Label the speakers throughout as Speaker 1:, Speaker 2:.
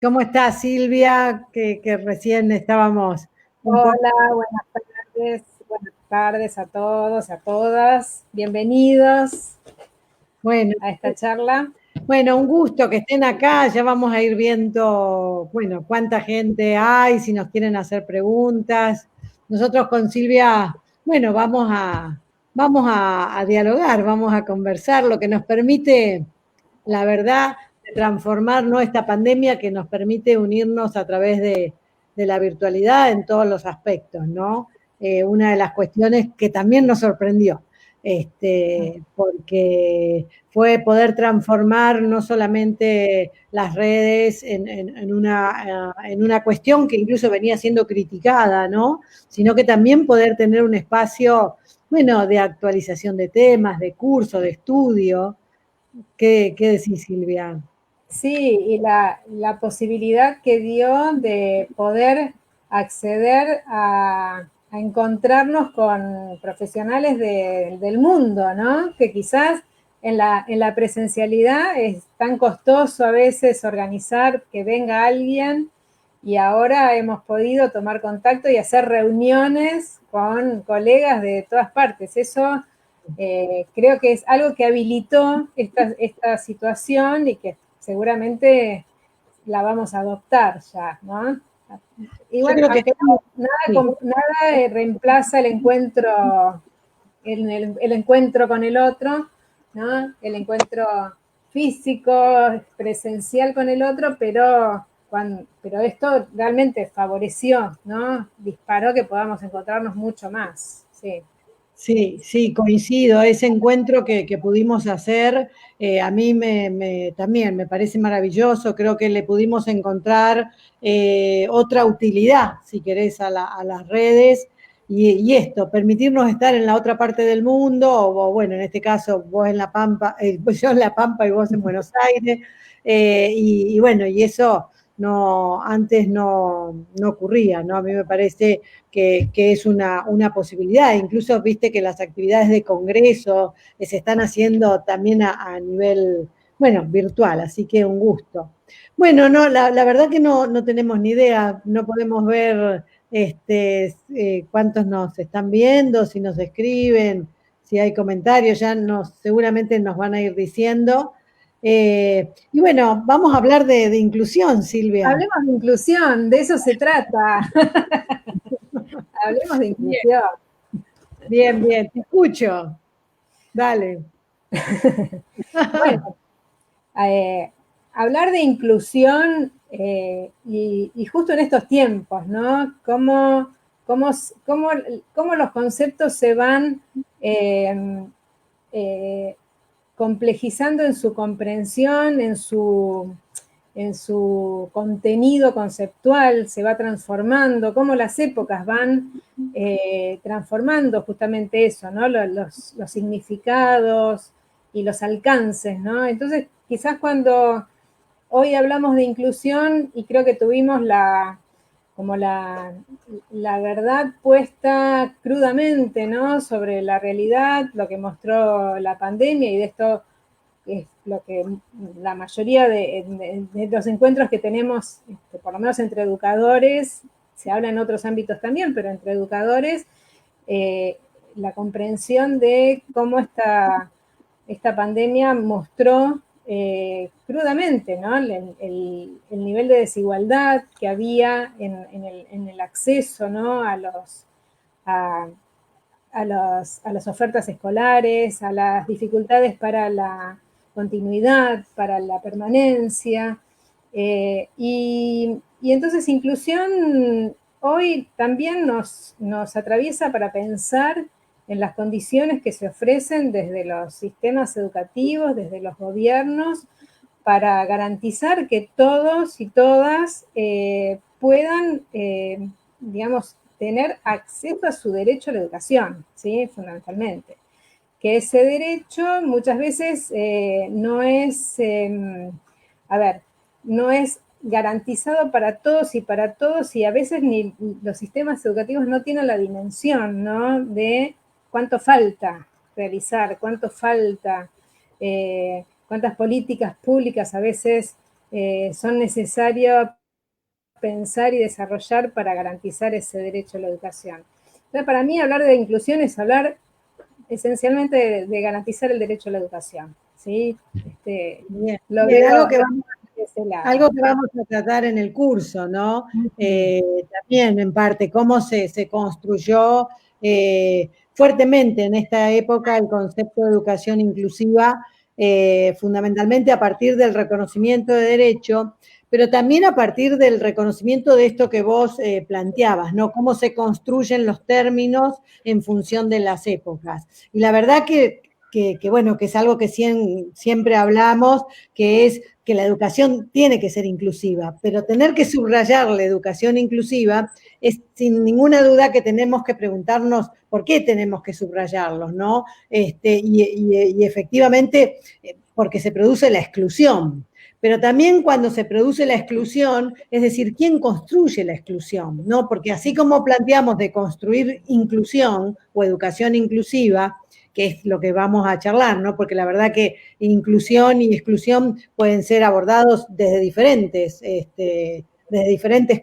Speaker 1: ¿Cómo estás, Silvia? Que recién estábamos un poco.
Speaker 2: Hola, buenas tardes a todos, a todas. Bienvenidos
Speaker 1: Bueno,
Speaker 2: a esta charla.
Speaker 1: bueno, un gusto que estén acá. Ya vamos a ir viendo, bueno, cuánta gente hay, si nos quieren hacer preguntas. Nosotros con Silvia, bueno, vamos a dialogar, vamos a conversar, lo que nos permite, la verdad, de transformar, ¿no?, esta pandemia que nos permite unirnos a través de la virtualidad en todos los aspectos, ¿no? Una de las cuestiones que también nos sorprendió, porque fue poder transformar no solamente las redes en una cuestión que incluso venía siendo criticada, ¿no?, sino que también poder tener un espacio, bueno, de actualización de temas, de curso, de estudio. ¿Qué decís, Silvia?
Speaker 2: Sí, y la posibilidad que dio de poder acceder a encontrarnos con profesionales del mundo, ¿no? Que quizás en la presencialidad es tan costoso a veces organizar que venga alguien y ahora hemos podido tomar contacto y hacer reuniones con colegas de todas partes. Eso creo que es algo que habilitó esta situación y que seguramente la vamos a adoptar ya, ¿no? Y
Speaker 1: Yo
Speaker 2: bueno,
Speaker 1: creo que
Speaker 2: aunque
Speaker 1: sí, sí.
Speaker 2: nada reemplaza el encuentro, el encuentro con el otro, ¿no? El encuentro físico, presencial con el otro, pero esto realmente favoreció, ¿no? Disparó que podamos encontrarnos mucho más, sí.
Speaker 1: Sí, sí, coincido. Ese encuentro que pudimos hacer, a mí también me parece maravilloso. Creo que le pudimos encontrar otra utilidad, si querés, a las redes y esto, permitirnos estar en la otra parte del mundo, o bueno, en este caso vos en La Pampa, yo en La Pampa y vos en Buenos Aires, y bueno, y eso no, antes no ocurría, ¿no? A mí me parece que es una posibilidad. Incluso viste que las actividades de congreso se están haciendo también a nivel, bueno, virtual, así que un gusto. Bueno, no, la verdad que no tenemos ni idea, no podemos ver cuántos nos están viendo, si nos escriben, si hay comentarios, ya seguramente nos van a ir diciendo. Y bueno, vamos a hablar de inclusión, Silvia.
Speaker 2: Hablemos de inclusión, de eso se trata. Hablemos de
Speaker 1: Bien,
Speaker 2: inclusión.
Speaker 1: bien, bien, te escucho. Dale.
Speaker 2: Bueno, eh, hablar de inclusión y justo en estos tiempos, ¿no? Cómo, cómo, cómo los conceptos se van eh, eh, complejizando en su comprensión, en su contenido conceptual, se va transformando, cómo las épocas van transformando justamente eso, ¿no? Los significados y los alcances, ¿no? Entonces, quizás cuando hoy hablamos de inclusión y creo que tuvimos como la verdad puesta crudamente, ¿no? Sobre la realidad, lo que mostró la pandemia y de esto es lo que la mayoría de los encuentros que tenemos, por lo menos entre educadores, se habla en otros ámbitos también, pero entre educadores, eh, la comprensión de cómo esta pandemia mostró crudamente, ¿no? El nivel de desigualdad que había en el acceso, ¿no? A, a las ofertas escolares, a las dificultades para la continuidad, para la permanencia. Y entonces inclusión hoy también nos atraviesa para pensar en las condiciones que se ofrecen desde los sistemas educativos, desde los gobiernos, para garantizar que todos y todas puedan, digamos, tener acceso a su derecho a la educación, ¿sí? Fundamentalmente. Que ese derecho muchas veces no es, a ver, no es garantizado para todos y a veces ni los sistemas educativos no tienen la dimensión, ¿no? De cuánto falta realizar, cuánto falta, cuántas políticas públicas a veces son necesarios pensar y desarrollar para garantizar ese derecho a la educación. Entonces, para mí hablar de inclusión es hablar esencialmente de garantizar el derecho a la educación, ¿sí?
Speaker 1: Bien.
Speaker 2: Lo
Speaker 1: Bien,
Speaker 2: veo de ese lado.
Speaker 1: algo que vamos a tratar en el curso, ¿no? También en parte, cómo se construyó fuertemente en esta época el concepto de educación inclusiva, fundamentalmente a partir del reconocimiento de derecho, pero también a partir del reconocimiento de esto que vos planteabas, ¿no? Cómo se construyen los términos en función de las épocas. Y la verdad bueno, que es algo que siempre hablamos, que es que la educación tiene que ser inclusiva, pero tener que subrayar la educación inclusiva es sin ninguna duda que tenemos que preguntarnos por qué tenemos que subrayarlos, ¿no? Y efectivamente, porque se produce la exclusión. Pero también cuando se produce la exclusión, es decir, ¿quién construye la exclusión? ¿No? Porque así como planteamos de construir inclusión o educación inclusiva, que es lo que vamos a charlar, ¿no? Porque la verdad que inclusión y exclusión pueden ser abordados desde diferentes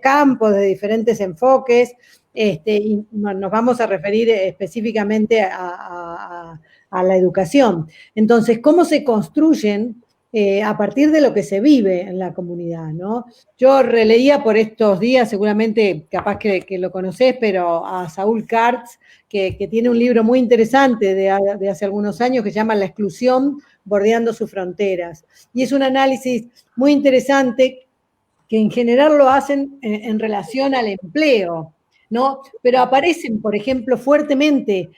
Speaker 1: campos, de diferentes enfoques, y nos vamos a referir específicamente a la educación. Entonces, ¿cómo se construyen a partir de lo que se vive en la comunidad, ¿no? Yo releía por estos días, seguramente capaz que lo conocés, pero a Saúl Cartz, que tiene un libro muy interesante de hace algunos años que se llama La exclusión bordeando sus fronteras. Y es un análisis muy interesante que en general lo hacen en relación al empleo, ¿no? Pero aparecen, por ejemplo, fuertemente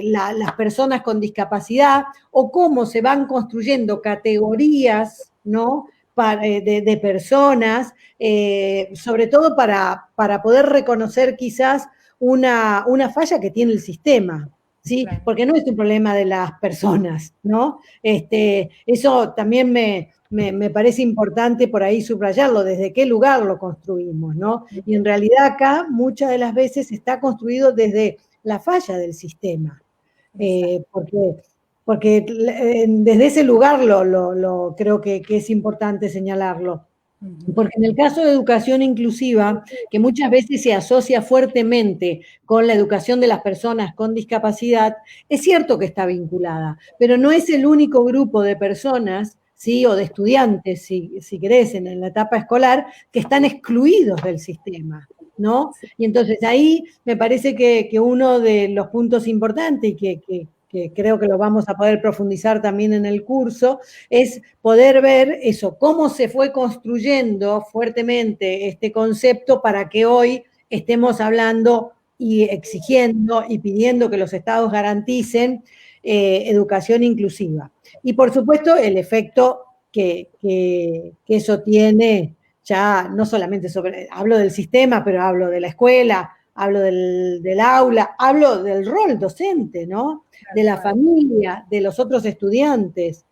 Speaker 1: las personas con discapacidad o cómo se van construyendo categorías, ¿no? De personas, sobre todo para poder reconocer quizás una falla que tiene el sistema, ¿sí?
Speaker 2: Claro.
Speaker 1: Porque no es un problema de las personas, ¿no? Eso también me parece importante por ahí subrayarlo, desde qué lugar lo construimos, ¿no? Y en realidad acá muchas de las veces está construido desde la falla del sistema, porque desde ese lugar creo que es importante señalarlo. Porque en el caso de educación inclusiva, que muchas veces se asocia fuertemente con la educación de las personas con discapacidad, es cierto que está vinculada, pero no es el único grupo de personas, ¿sí? O de estudiantes, si querés, en la etapa escolar, que están excluidos del sistema, ¿no? Y entonces ahí me parece que uno de los puntos importantes y que creo que lo vamos a poder profundizar también en el curso, es poder ver eso, cómo se fue construyendo fuertemente este concepto para que hoy estemos hablando y exigiendo y pidiendo que los estados garanticen educación inclusiva. Y por supuesto el efecto que eso tiene ya no solamente hablo del sistema, pero hablo de la escuela, hablo del aula, hablo del rol docente, ¿no? De la familia, de los otros estudiantes.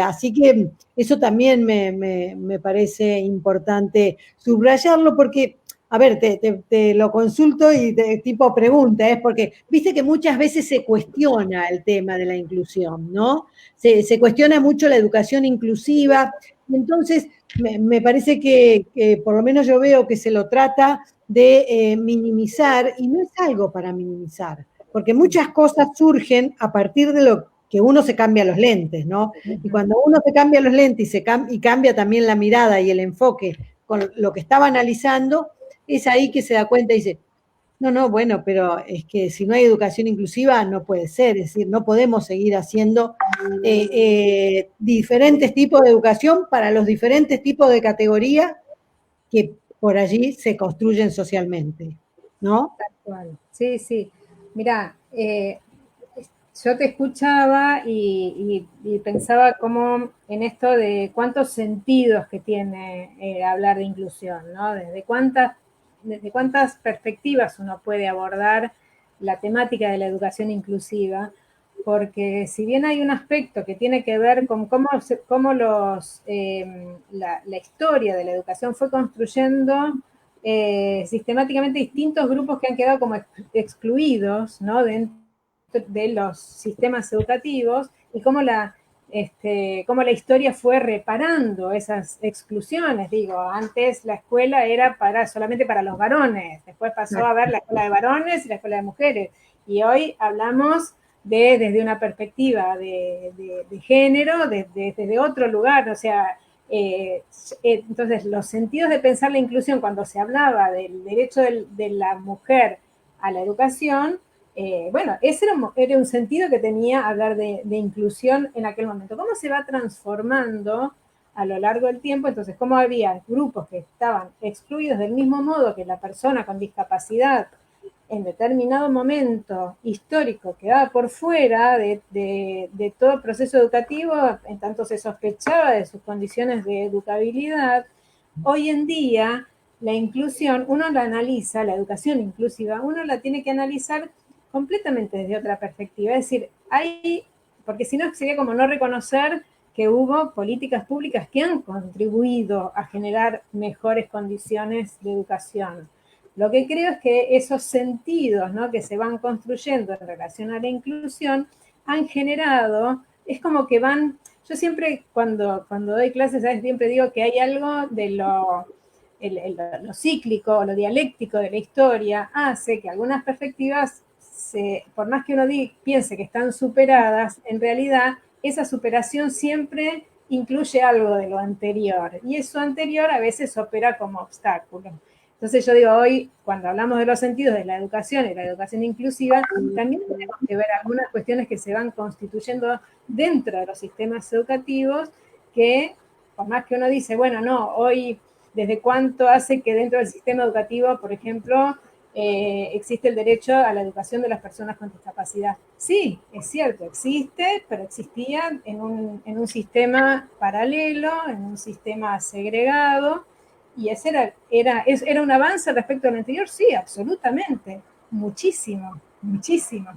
Speaker 1: Así que eso también me parece importante subrayarlo porque, a ver, te lo consulto y tipo pregunta, es porque viste que muchas veces se cuestiona el tema de la inclusión, ¿no? Se cuestiona mucho la educación inclusiva, y entonces me parece que por lo menos yo veo que se lo trata de minimizar, y no es algo para minimizar, porque muchas cosas surgen a partir de lo que uno se cambia los lentes, ¿no? Y cuando uno se cambia los lentes y cambia también la mirada y el enfoque con lo que estaba analizando, es ahí que se da cuenta y dice, no, bueno, pero es que si no hay educación inclusiva no puede ser, es decir, no podemos seguir haciendo diferentes tipos de educación para los diferentes tipos de categoría que por allí se construyen socialmente, ¿no?
Speaker 2: Tal cual. Sí, sí. Mira, yo te escuchaba y pensaba como en esto de cuántos sentidos que tiene hablar de inclusión, ¿no? Desde cuántas perspectivas uno puede abordar la temática de la educación inclusiva, porque si bien hay un aspecto que tiene que ver con cómo la historia de la educación fue construyendo sistemáticamente distintos grupos que han quedado como excluidos, ¿no? Dentro de los sistemas educativos y cómo cómo la historia fue reparando esas exclusiones. Digo, antes la escuela era solamente para los varones, después pasó a haber la escuela de varones y la escuela de mujeres, y hoy hablamos desde una perspectiva de género, desde otro lugar, o sea, entonces los sentidos de pensar la inclusión cuando se hablaba del derecho de la mujer a la educación, bueno, ese era un sentido que tenía hablar de inclusión en aquel momento. ¿Cómo se va transformando a lo largo del tiempo? Entonces, ¿cómo había grupos que estaban excluidos del mismo modo que la persona con discapacidad en determinado momento histórico quedaba por fuera de todo el proceso educativo, en tanto se sospechaba de sus condiciones de educabilidad? Hoy en día, la inclusión, uno la analiza, la educación inclusiva, uno la tiene que analizar completamente desde otra perspectiva. Es decir, porque si no sería como no reconocer que hubo políticas públicas que han contribuido a generar mejores condiciones de educación. Lo que creo es que esos sentidos, ¿no?, que se van construyendo en relación a la inclusión han generado, es como que van, yo siempre cuando doy clases, ¿sabes?, siempre digo que hay algo de lo cíclico o lo dialéctico de la historia hace que algunas perspectivas, por más que uno piense que están superadas, en realidad esa superación siempre incluye algo de lo anterior, y eso anterior a veces opera como obstáculo. Entonces yo digo, hoy, cuando hablamos de los sentidos de la educación y la educación inclusiva, también tenemos que ver algunas cuestiones que se van constituyendo dentro de los sistemas educativos, que por más que uno dice, bueno, no, hoy, ¿desde cuánto hace que dentro del sistema educativo, por ejemplo, existe el derecho a la educación de las personas con discapacidad? Sí, es cierto, existe, pero existía en un sistema paralelo, en un sistema segregado, y ese era un avance respecto al anterior, sí, absolutamente, muchísimo, muchísimo.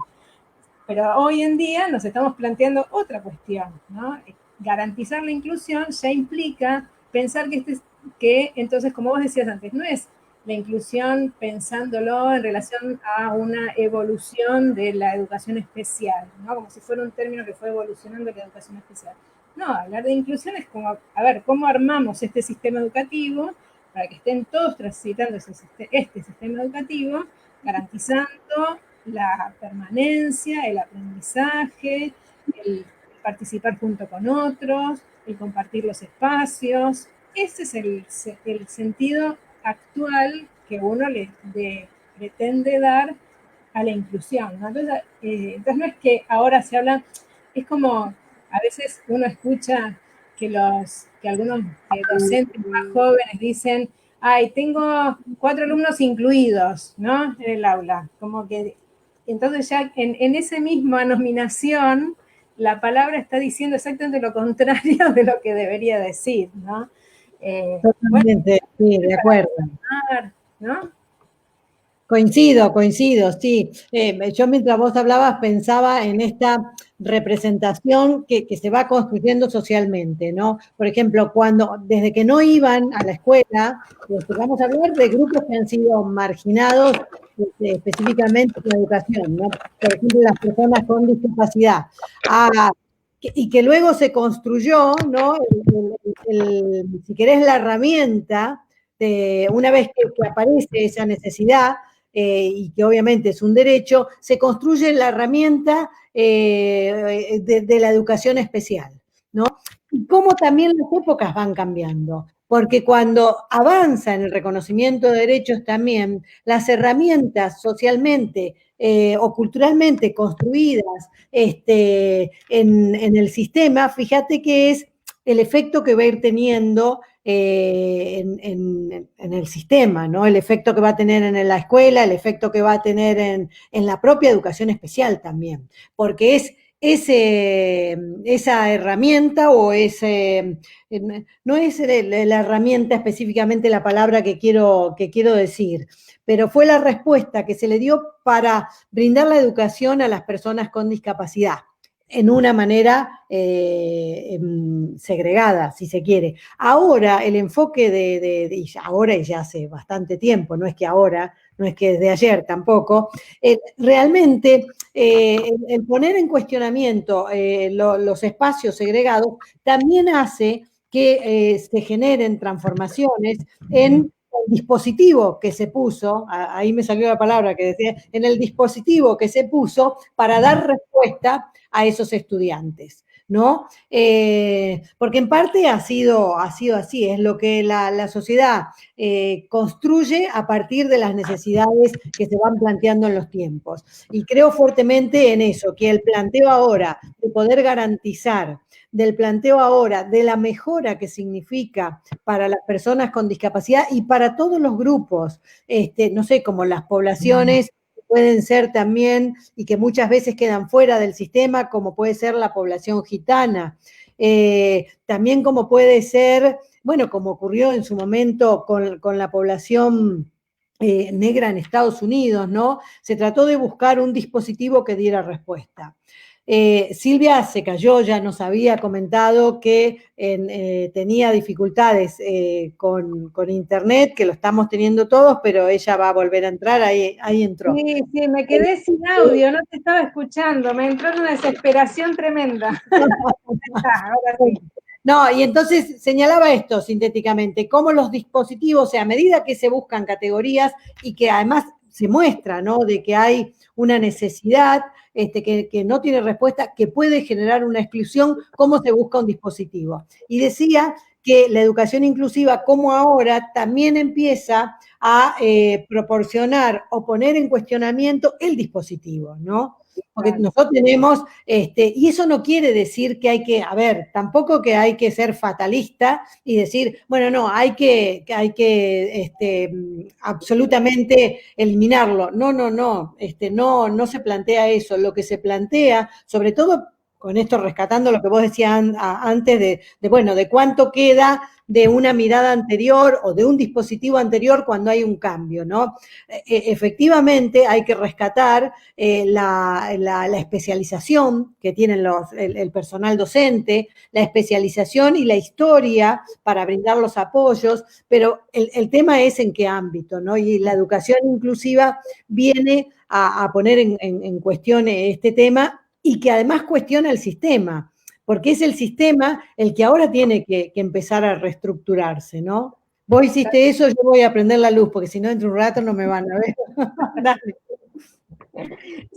Speaker 2: Pero hoy en día nos estamos planteando otra cuestión, ¿no? Garantizar la inclusión ya implica pensar que entonces, como vos decías antes, no es la inclusión pensándolo en relación a una evolución de la educación especial, ¿no?, como si fuera un término que fue evolucionando la educación especial. No, hablar de inclusión es como, a ver, ¿cómo armamos este sistema educativo para que estén todos transitando este sistema educativo, garantizando la permanencia, el aprendizaje, el participar junto con otros, el compartir los espacios? Ese es el sentido actual que uno le pretende dar a la inclusión, ¿no? Entonces no es que ahora se habla, es como a veces uno escucha que algunos docentes más jóvenes dicen, ay, tengo 4 alumnos incluidos, ¿no?, en el aula. Como que entonces ya en esa misma nominación la palabra está diciendo exactamente lo contrario de lo que debería decir, ¿no?
Speaker 1: Totalmente, bueno, sí, de acuerdo.
Speaker 2: ¿No?
Speaker 1: Coincido, sí. Yo mientras vos hablabas pensaba en esta representación que se va construyendo socialmente, ¿no? Por ejemplo, desde que no iban a la escuela, vamos a hablar de grupos que han sido marginados específicamente en la educación, ¿no? Por ejemplo, las personas con discapacidad. Y que luego se construyó, ¿no?, si querés, la herramienta, una vez que aparece esa necesidad, y que obviamente es un derecho, se construye la herramienta de la educación especial, ¿no? Y cómo también las épocas van cambiando, porque cuando avanza en el reconocimiento de derechos también, las herramientas socialmente o culturalmente construidas en el sistema, fíjate que es el efecto que va a ir teniendo en el sistema, ¿no? El efecto que va a tener en la escuela, el efecto que va a tener en la propia educación especial también, porque es esa herramienta o no es la herramienta específicamente la palabra que quiero decir, pero fue la respuesta que se le dio para brindar la educación a las personas con discapacidad. en una manera segregada, si se quiere. Ahora el enfoque ahora y ya hace bastante tiempo, no es que ahora, no es que desde ayer tampoco, realmente el poner en cuestionamiento los espacios segregados también hace que se generen transformaciones en el dispositivo que se puso, ahí me salió la palabra que decía, en el dispositivo que se puso para dar respuesta a esos estudiantes, ¿no? Porque en parte ha sido así, es lo que la sociedad construye a partir de las necesidades que se van planteando en los tiempos. Y creo fuertemente en eso, que el planteo ahora de poder garantizar, del planteo ahora de la mejora que significa para las personas con discapacidad y para todos los grupos, no sé, como las poblaciones pueden ser también, y que muchas veces quedan fuera del sistema, como puede ser la población gitana, también como puede ser, bueno, como ocurrió en su momento con la población negra en Estados Unidos, ¿no? Se trató de buscar un dispositivo que diera respuesta. Silvia se cayó, ya nos había comentado que tenía dificultades con internet, que lo estamos teniendo todos, pero ella va a volver a entrar, ahí entró.
Speaker 2: Sí, sí, me quedé sin audio, no te estaba escuchando, me entró en una desesperación tremenda. Ahora sí.
Speaker 1: No, y entonces señalaba esto sintéticamente, cómo los dispositivos, o sea, a medida que se buscan categorías y que además se muestra, ¿no? De que hay una necesidad que no tiene respuesta, que puede generar una exclusión, cómo se busca un dispositivo. Y decía que la educación inclusiva, como ahora, también empieza a proporcionar o poner en cuestionamiento el dispositivo, ¿no? Porque nosotros tenemos, y eso no quiere decir que hay que, a ver, tampoco que hay que ser fatalista y decir, bueno, no, absolutamente eliminarlo. No, no, no, no se plantea eso. Lo que se plantea, sobre todo con esto rescatando lo que vos decías antes bueno, de cuánto queda de una mirada anterior o de un dispositivo anterior cuando hay un cambio, ¿no? Efectivamente hay que rescatar la especialización que tienen el personal docente, la especialización y la historia para brindar los apoyos, pero el tema es en qué ámbito, ¿no? Y la educación inclusiva viene a poner en cuestión este tema y que además cuestiona el sistema, porque es el sistema el que ahora tiene que empezar a reestructurarse, ¿no? Vos hiciste eso, yo voy a prender la luz, porque si no, dentro de un rato no me van a ver. Dale.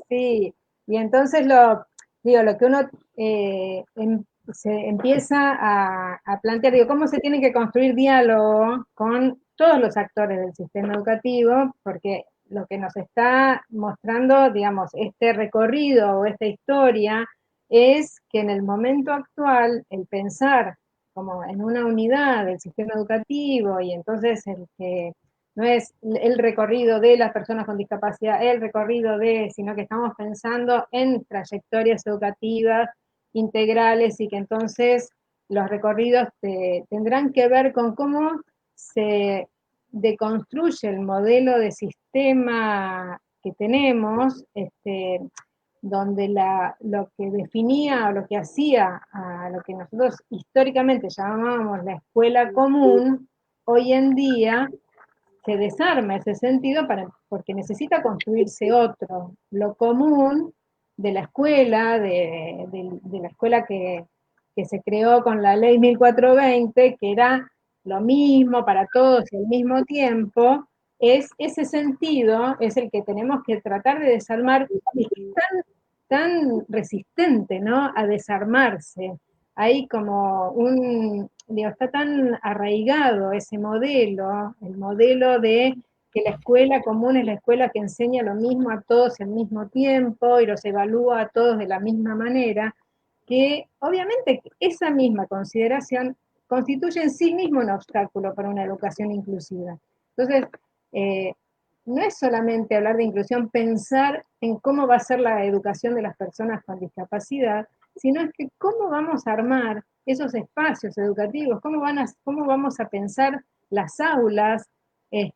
Speaker 2: Sí, y entonces lo que uno se empieza a plantear, cómo se tiene que construir diálogo con todos los actores del sistema educativo, porque lo que nos está mostrando, digamos, este recorrido o esta historia es que en el momento actual el pensar como en una unidad del sistema educativo y entonces el que no es el recorrido de las personas con discapacidad, el recorrido sino que estamos pensando en trayectorias educativas integrales y que entonces los recorridos tendrán que ver con cómo se deconstruye el modelo de sistema que tenemos, donde lo que definía o lo que hacía a lo que nosotros históricamente llamábamos la escuela común, hoy en día se desarma ese sentido porque necesita construirse otro. Lo común de la escuela, de la escuela que se creó con la ley 1420, que era lo mismo para todos y al mismo tiempo, es ese sentido, es el que tenemos que tratar de desarmar, y que es tan resistente, ¿no? A desarmarse. Hay como está tan arraigado ese modelo, el modelo de que la escuela común es la escuela que enseña lo mismo a todos al mismo tiempo y los evalúa a todos de la misma manera, que obviamente esa misma consideración constituye en sí mismo un obstáculo para una educación inclusiva. Entonces, no es solamente hablar de inclusión, pensar en cómo va a ser la educación de las personas con discapacidad, sino es que cómo vamos a armar esos espacios educativos, cómo vamos a pensar las aulas de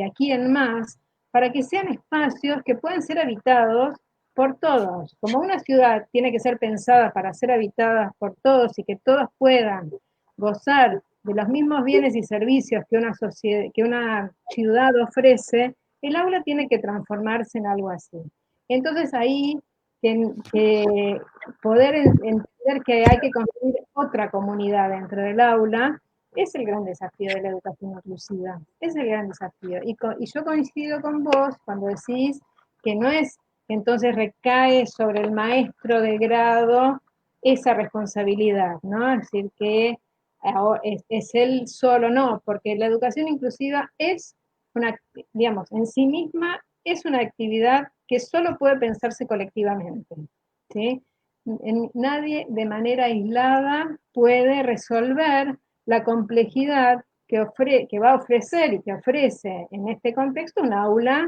Speaker 2: aquí en más, para que sean espacios que puedan ser habitados por todos. Como una ciudad tiene que ser pensada para ser habitada por todos y que todos puedan gozar de los mismos bienes y servicios que una ciudad ofrece, el aula tiene que transformarse en algo así. Entonces ahí que poder entender que hay que construir otra comunidad dentro del aula es el gran desafío de la educación inclusiva, es el gran desafío. Y yo coincido con vos cuando decís que no es que entonces recae sobre el maestro de grado esa responsabilidad, ¿no? Es decir, que es él solo, no, porque la educación inclusiva es una, digamos, en sí misma es una actividad que solo puede pensarse colectivamente, ¿sí? Nadie de manera aislada puede resolver la complejidad que va a ofrecer y que ofrece en este contexto un aula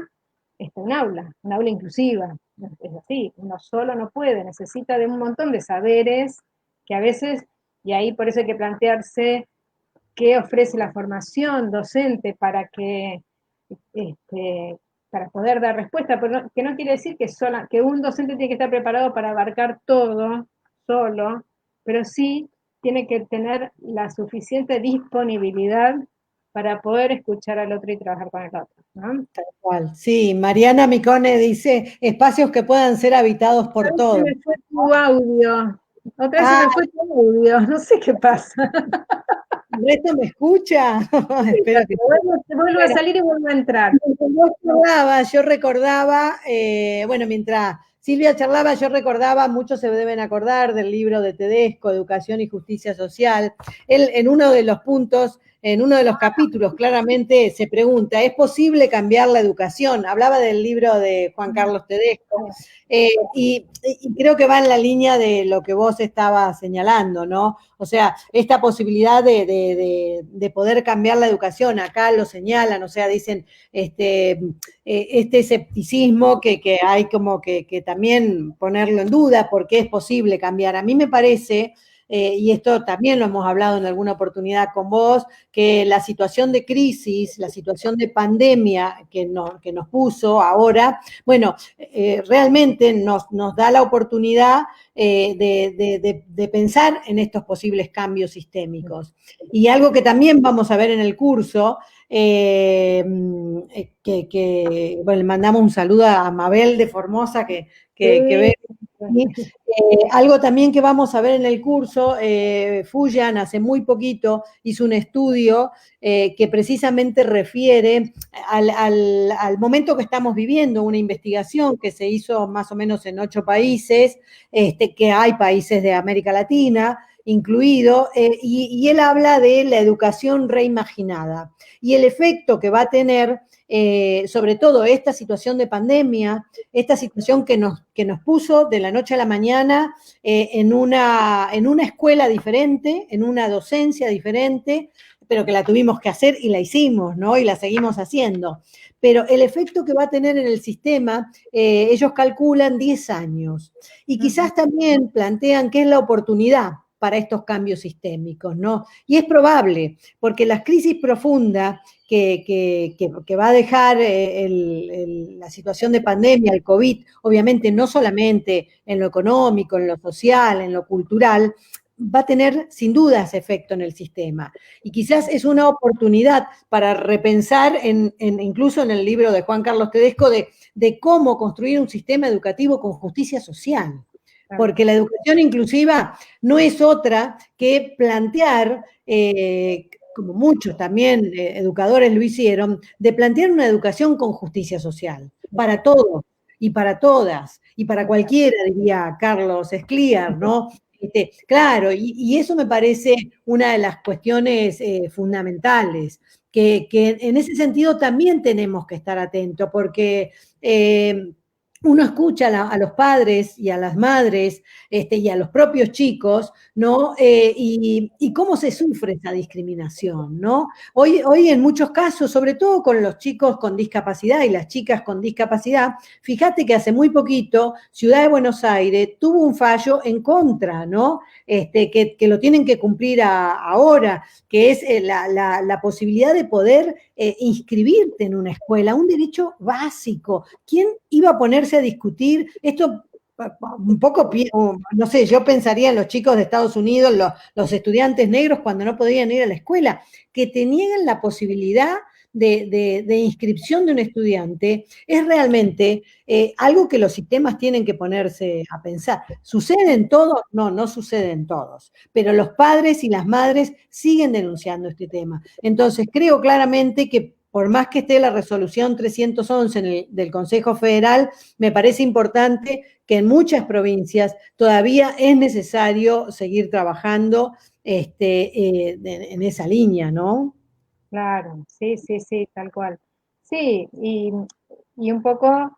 Speaker 2: inclusiva. Es así, uno solo no puede, necesita de un montón de saberes que a veces, y ahí por eso hay que plantearse qué ofrece la formación docente para que para poder dar respuesta, pero que no quiere decir que un docente tiene que estar preparado para abarcar todo solo, pero sí tiene que tener la suficiente disponibilidad para poder escuchar al otro y trabajar con el otro, ¿no?
Speaker 1: Tal cual. Sí, Mariana Micone dice espacios que puedan ser habitados por
Speaker 2: Se
Speaker 1: todos.
Speaker 2: me fue tu audio. Otra vez se
Speaker 1: Ah,
Speaker 2: me fue tu audio, no sé qué pasa.
Speaker 1: ¿el resto me escucha? Espero que sí.
Speaker 2: Vuelvo a
Speaker 1: Bueno,
Speaker 2: salir y vuelvo a entrar.
Speaker 1: yo recordaba, bueno, mientras Silvia charlaba, yo recordaba, muchos se deben acordar del libro de Tedesco, Educación y Justicia Social. Él, en uno de los puntos, en uno de los capítulos, claramente se pregunta, ¿es posible cambiar la educación? Hablaba del libro de Juan Carlos Tedesco, y creo que va en la línea de lo que vos estabas señalando, ¿no? O sea, esta posibilidad de poder cambiar la educación, acá lo señalan, o sea, dicen, este escepticismo que hay como que también ponerlo en duda porque es posible cambiar. A mí me parece, y esto también lo hemos hablado en alguna oportunidad con vos, que la situación de crisis, la situación de pandemia que nos puso ahora, bueno, realmente nos da la oportunidad de pensar en estos posibles cambios sistémicos. Y algo que también vamos a ver en el curso, bueno, le mandamos un saludo a Mabel de Formosa que ve. Algo también que vamos a ver en el curso, Fuyan hace muy poquito hizo un estudio que precisamente refiere al momento que estamos viviendo, una investigación que se hizo más o menos en 8 países, que hay países de América Latina incluido, y él habla de la educación reimaginada y el efecto que va a tener, sobre todo esta situación de pandemia, esta situación que nos puso de la noche a la mañana en una escuela diferente, en una docencia diferente, pero que la tuvimos que hacer y la hicimos, ¿no? Y la seguimos haciendo. Pero el efecto que va a tener en el sistema, ellos calculan 10 años. Y quizás también plantean qué es la oportunidad para estos cambios sistémicos, ¿no? Y es probable, porque las crisis profundas que va a dejar la situación de pandemia, el COVID, obviamente no solamente en lo económico, en lo social, en lo cultural, va a tener sin duda ese efecto en el sistema. Y quizás es una oportunidad para repensar, incluso en el libro de Juan Carlos Tedesco, de cómo construir un sistema educativo con justicia social. Porque la educación inclusiva no es otra que plantear, como muchos también educadores lo hicieron, de plantear una educación con justicia social, para todos y para todas, y para cualquiera, diría Carlos Escliar, ¿no? Claro, y eso me parece una de las cuestiones fundamentales, que en ese sentido también tenemos que estar atentos, porque uno escucha a los padres y a las madres y a los propios chicos, ¿no? Y cómo se sufre esa discriminación, ¿no? Hoy en muchos casos, sobre todo con los chicos con discapacidad y las chicas con discapacidad, fíjate que hace muy poquito Ciudad de Buenos Aires tuvo un fallo en contra, ¿no? Que lo tienen que cumplir ahora, que es la posibilidad de poder inscribirte en una escuela, un derecho básico. ¿Quién iba a ponerse ponerse a discutir esto. Un poco, no sé, yo pensaría en los chicos de Estados Unidos, los estudiantes negros cuando no podían ir a la escuela, que te niegan la posibilidad de inscripción de un estudiante, es realmente algo que los sistemas tienen que ponerse a pensar. ¿Sucede en todos? No, no sucede en todos, pero los padres y las madres siguen denunciando este tema. Entonces, creo claramente que por más que esté la resolución 311 del Consejo Federal, me parece importante que en muchas provincias todavía es necesario seguir trabajando en esa línea, ¿no?
Speaker 2: Claro, sí, sí, sí, tal cual. Sí, y un poco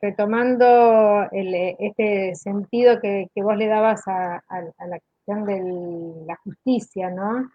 Speaker 2: retomando este sentido que vos le dabas a la cuestión de la justicia, ¿no?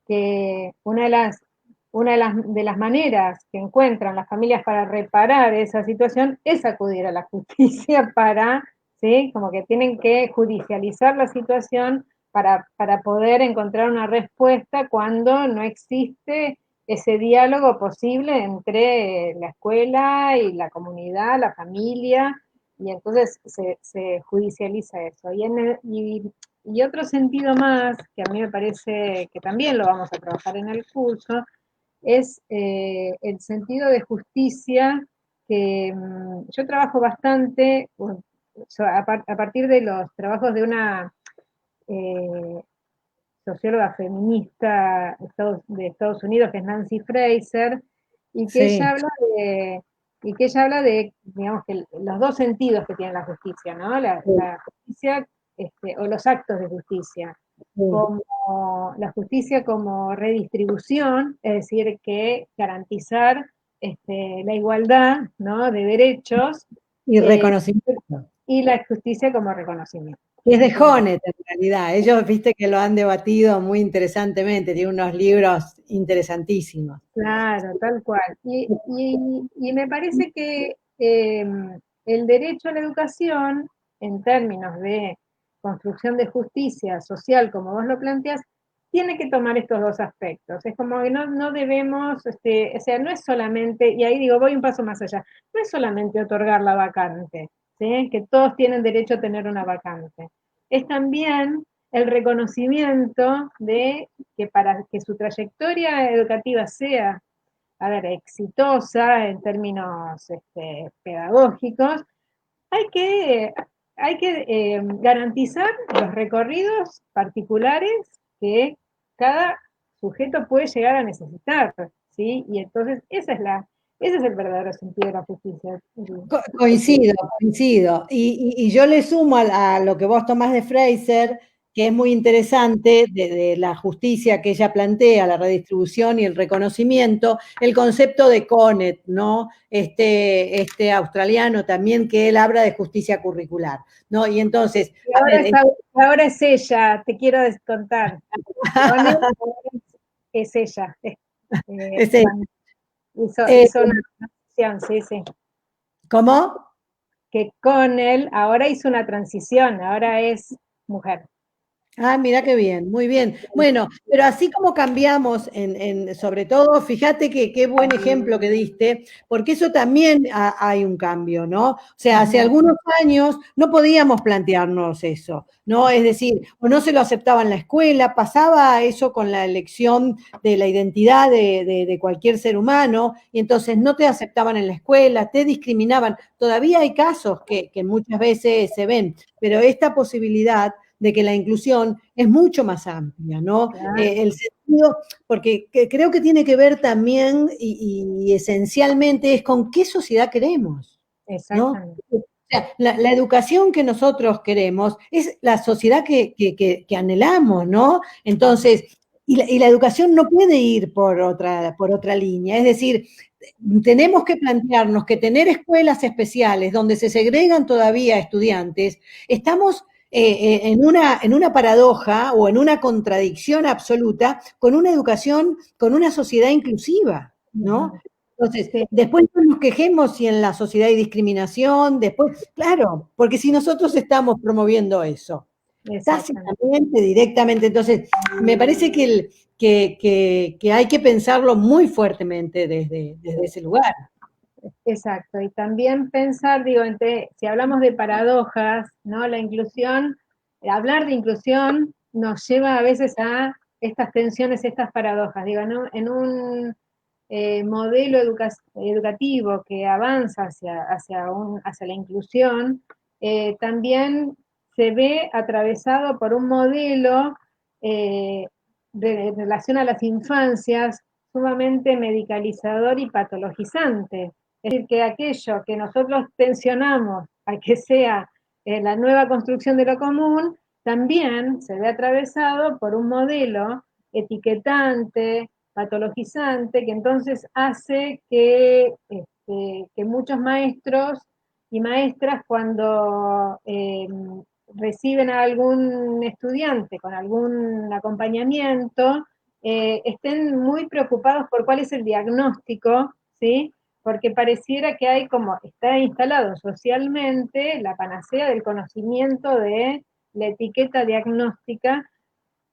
Speaker 2: Que una de las maneras que encuentran las familias para reparar esa situación es acudir a la justicia para, ¿sí? Como que tienen que judicializar la situación para poder encontrar una respuesta cuando no existe ese diálogo posible entre la escuela y la comunidad, la familia, y entonces se judicializa eso. Y otro sentido más, que a mí me parece que también lo vamos a trabajar en el curso, es el sentido de justicia que yo trabajo bastante a partir de los trabajos de una eh, socióloga feminista de Estados Unidos, que es Nancy Fraser, y que ella
Speaker 1: Sí,
Speaker 2: habla de, digamos, que los dos sentidos que tiene la justicia, ¿no? La justicia, o los actos de justicia,
Speaker 1: sí.
Speaker 2: como la justicia como redistribución, es decir, que garantizar la igualdad, ¿no?, de derechos,
Speaker 1: Y
Speaker 2: eh,
Speaker 1: reconocimiento.
Speaker 2: y la justicia como reconocimiento.
Speaker 1: Es de
Speaker 2: Entonces,
Speaker 1: Honneth, en realidad. Ellos, viste que lo han debatido muy interesantemente, tiene unos libros interesantísimos.
Speaker 2: claro, tal cual. Y me parece que el derecho a la educación, en términos de construcción de justicia social, como vos lo planteas, tiene que tomar estos dos aspectos. Es como que no debemos, o sea, no es solamente, y ahí digo, voy un paso más allá, no es solamente otorgar la vacante, ¿sí? Que todos tienen derecho a tener una vacante. Es también el reconocimiento de que para que su trayectoria educativa sea, a ver, exitosa en términos pedagógicos, hay que, hay que garantizar los recorridos particulares que cada sujeto puede llegar a necesitar, ¿sí? Y entonces ese es el verdadero sentido de la justicia.
Speaker 1: Coincido, coincido. Y yo le sumo a lo que vos tomás de Fraser, que es muy interesante, de la justicia que ella plantea, la redistribución y el reconocimiento, el concepto de Connet, ¿no? Este australiano también, que él habla de justicia curricular, ¿no? Y entonces,
Speaker 2: Y
Speaker 1: a ver,
Speaker 2: ahora es ella, te quiero descontar. Con él es ella.
Speaker 1: ese, eh,
Speaker 2: Hizo una transición, sí, sí.
Speaker 1: ¿cómo?
Speaker 2: Que con él ahora hizo una transición, ahora es mujer.
Speaker 1: Ah, mira qué bien, muy bien. Bueno, pero así como cambiamos sobre todo, fíjate que qué buen ejemplo que diste, porque eso también hay un cambio, ¿no? O sea, hace algunos años no podíamos plantearnos eso, ¿no? Es decir, o no se lo aceptaba en la escuela, pasaba eso con la elección de la identidad de cualquier ser humano, y entonces no te aceptaban en la escuela, te discriminaban. Todavía hay casos que muchas veces se ven, pero esta posibilidad de que la inclusión es mucho más amplia, ¿no?
Speaker 2: Claro,
Speaker 1: El sentido, porque creo que tiene que ver también y esencialmente es con qué sociedad queremos, ¿no?
Speaker 2: exactamente.
Speaker 1: O sea, la educación que nosotros queremos es la sociedad que anhelamos, ¿no? Entonces, y la educación no puede ir por otra línea, es decir, tenemos que plantearnos que tener escuelas especiales donde se segregan todavía estudiantes, estamos en una paradoja o en una contradicción absoluta con una educación, con una sociedad inclusiva, ¿no? Entonces,
Speaker 2: Sí,
Speaker 1: después no nos quejemos si en la sociedad hay discriminación, después, claro, porque si nosotros estamos promoviendo eso,
Speaker 2: exactamente.
Speaker 1: tácitamente, directamente, entonces, me parece que hay que pensarlo muy fuertemente desde ese lugar.
Speaker 2: exacto. Y también pensar, digo, si hablamos de paradojas, ¿no? La inclusión, hablar de inclusión nos lleva a veces a estas tensiones, estas paradojas. Digo, ¿no? En un modelo educativo que avanza hacia la inclusión, también se ve atravesado por un modelo eh, de relación a las infancias sumamente medicalizador y patologizante. Es decir, que aquello que nosotros tensionamos a que sea la nueva construcción de lo común, también se ve atravesado por un modelo etiquetante, patologizante, que entonces hace que muchos maestros y maestras cuando reciben a algún estudiante con algún acompañamiento, estén muy preocupados por cuál es el diagnóstico, ¿sí? Porque pareciera que hay como, está instalado socialmente la panacea del conocimiento de la etiqueta diagnóstica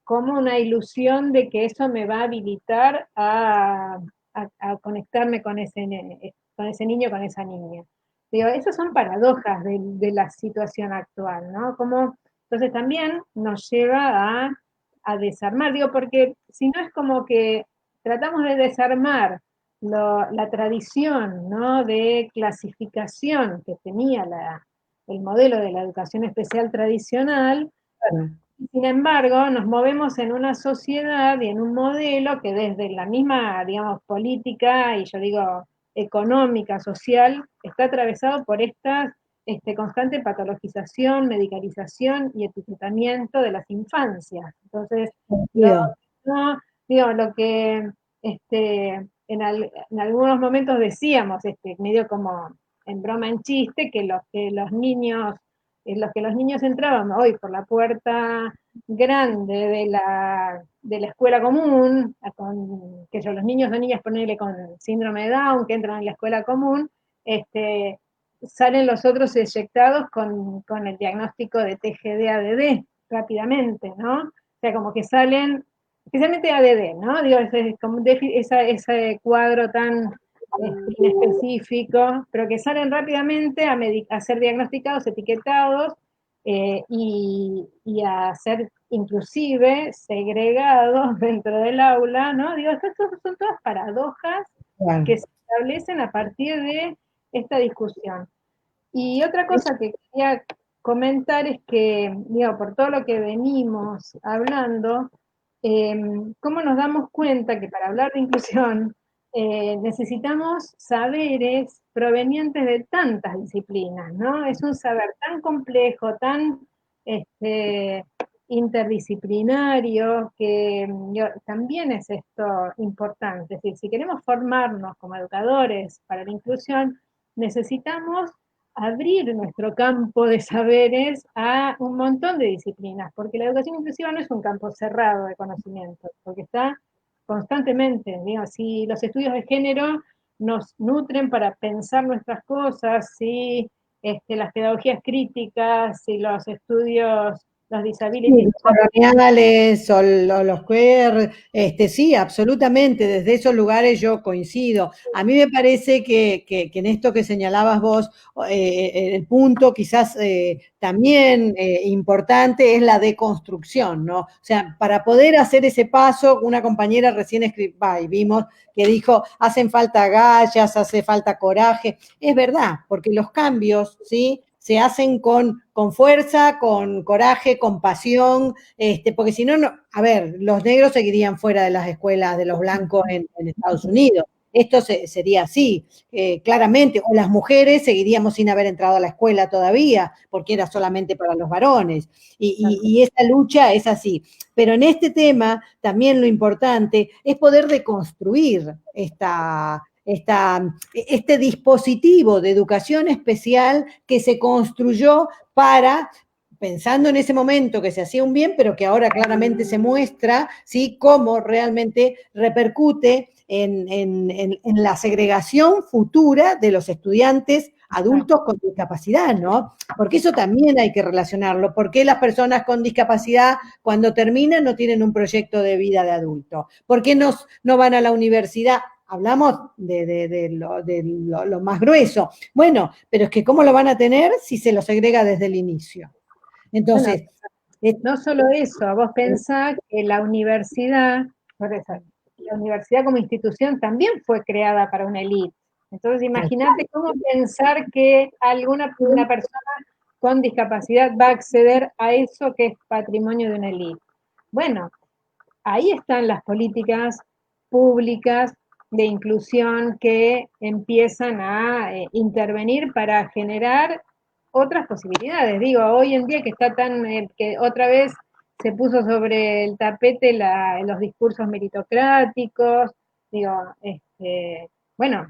Speaker 2: como una ilusión de que eso me va a habilitar a conectarme con ese niño, con esa niña. Digo, esas son paradojas de la situación actual, ¿no? Como, entonces también nos lleva a desarmar, digo, porque si no es como que tratamos de desarmar la tradición, ¿no? De clasificación que tenía el modelo de la educación especial tradicional.
Speaker 1: Claro.
Speaker 2: Sin embargo, nos movemos en una sociedad y en un modelo que desde la misma, digamos, política y yo digo económica, social, está atravesado por esta constante patologización, medicalización y etiquetamiento de las infancias. Entonces, no, digo, lo que en algunos momentos decíamos, medio como en broma, en chiste, los que los niños entraban hoy por la puerta grande de la escuela común, que son los niños o niñas, ponerle con síndrome de Down, que entran en la escuela común, salen los otros eyectados con el diagnóstico de TGD-ADD rápidamente, ¿no? O sea, como que salen, especialmente ADD, ¿no? Digo, ese cuadro tan inespecífico, pero que salen rápidamente a ser diagnosticados, etiquetados y a ser inclusive segregados dentro del aula, ¿no? Digo, estas son todas paradojas
Speaker 1: Claro.
Speaker 2: que se establecen a partir de esta discusión. Y otra cosa que quería comentar es que, digo, por todo lo que venimos hablando, cómo nos damos cuenta que para hablar de inclusión necesitamos saberes provenientes de tantas disciplinas, ¿no? Es un saber tan complejo, tan este, interdisciplinario, que también es esto importante. Es decir, si queremos formarnos como educadores para la inclusión, necesitamos abrir nuestro campo de saberes a un montón de disciplinas, porque la educación inclusiva no es un campo cerrado de conocimientos, porque está constantemente, digo, si los estudios de género nos nutren para pensar nuestras cosas, si las pedagogías críticas, si los estudios, los disability.
Speaker 1: Sí, los coloniales o los queer, sí, absolutamente, desde esos lugares yo coincido. A mí me parece que en esto que señalabas vos, el punto quizás también importante es la deconstrucción, ¿no? O sea, para poder hacer ese paso, una compañera recién y vimos que dijo, hacen falta agallas, hace falta coraje. Es verdad, porque los cambios, ¿sí? Se hacen con fuerza, con coraje, con pasión, porque si no, a ver, los negros seguirían fuera de las escuelas de los blancos en Estados Unidos. Esto sería así, claramente, o las mujeres seguiríamos sin haber entrado a la escuela todavía, porque era solamente para los varones, y esa lucha es así. Pero en este tema, también lo importante es poder deconstruir este dispositivo de educación especial que se construyó para, pensando en ese momento que se hacía un bien, pero que ahora claramente se muestra, ¿sí? Cómo realmente repercute en la segregación futura de los estudiantes adultos con discapacidad, ¿no? Porque eso también hay que relacionarlo. ¿Por qué las personas con discapacidad cuando terminan no tienen un proyecto de vida de adulto? ¿Por qué no van a la universidad? hablamos lo más grueso. Bueno, pero es que ¿cómo lo van a tener si se lo segrega desde el inicio? Entonces,
Speaker 2: bueno, no solo eso, vos pensás que la universidad, por eso, la universidad como institución también fue creada para una élite. Entonces, imagínate cómo pensar que una persona con discapacidad va a acceder a eso que es patrimonio de una élite. Bueno, ahí están las políticas públicas de inclusión que empiezan a intervenir para generar otras posibilidades. Digo, hoy en día que está tan, que otra vez se puso sobre el tapete los discursos meritocráticos, digo, bueno,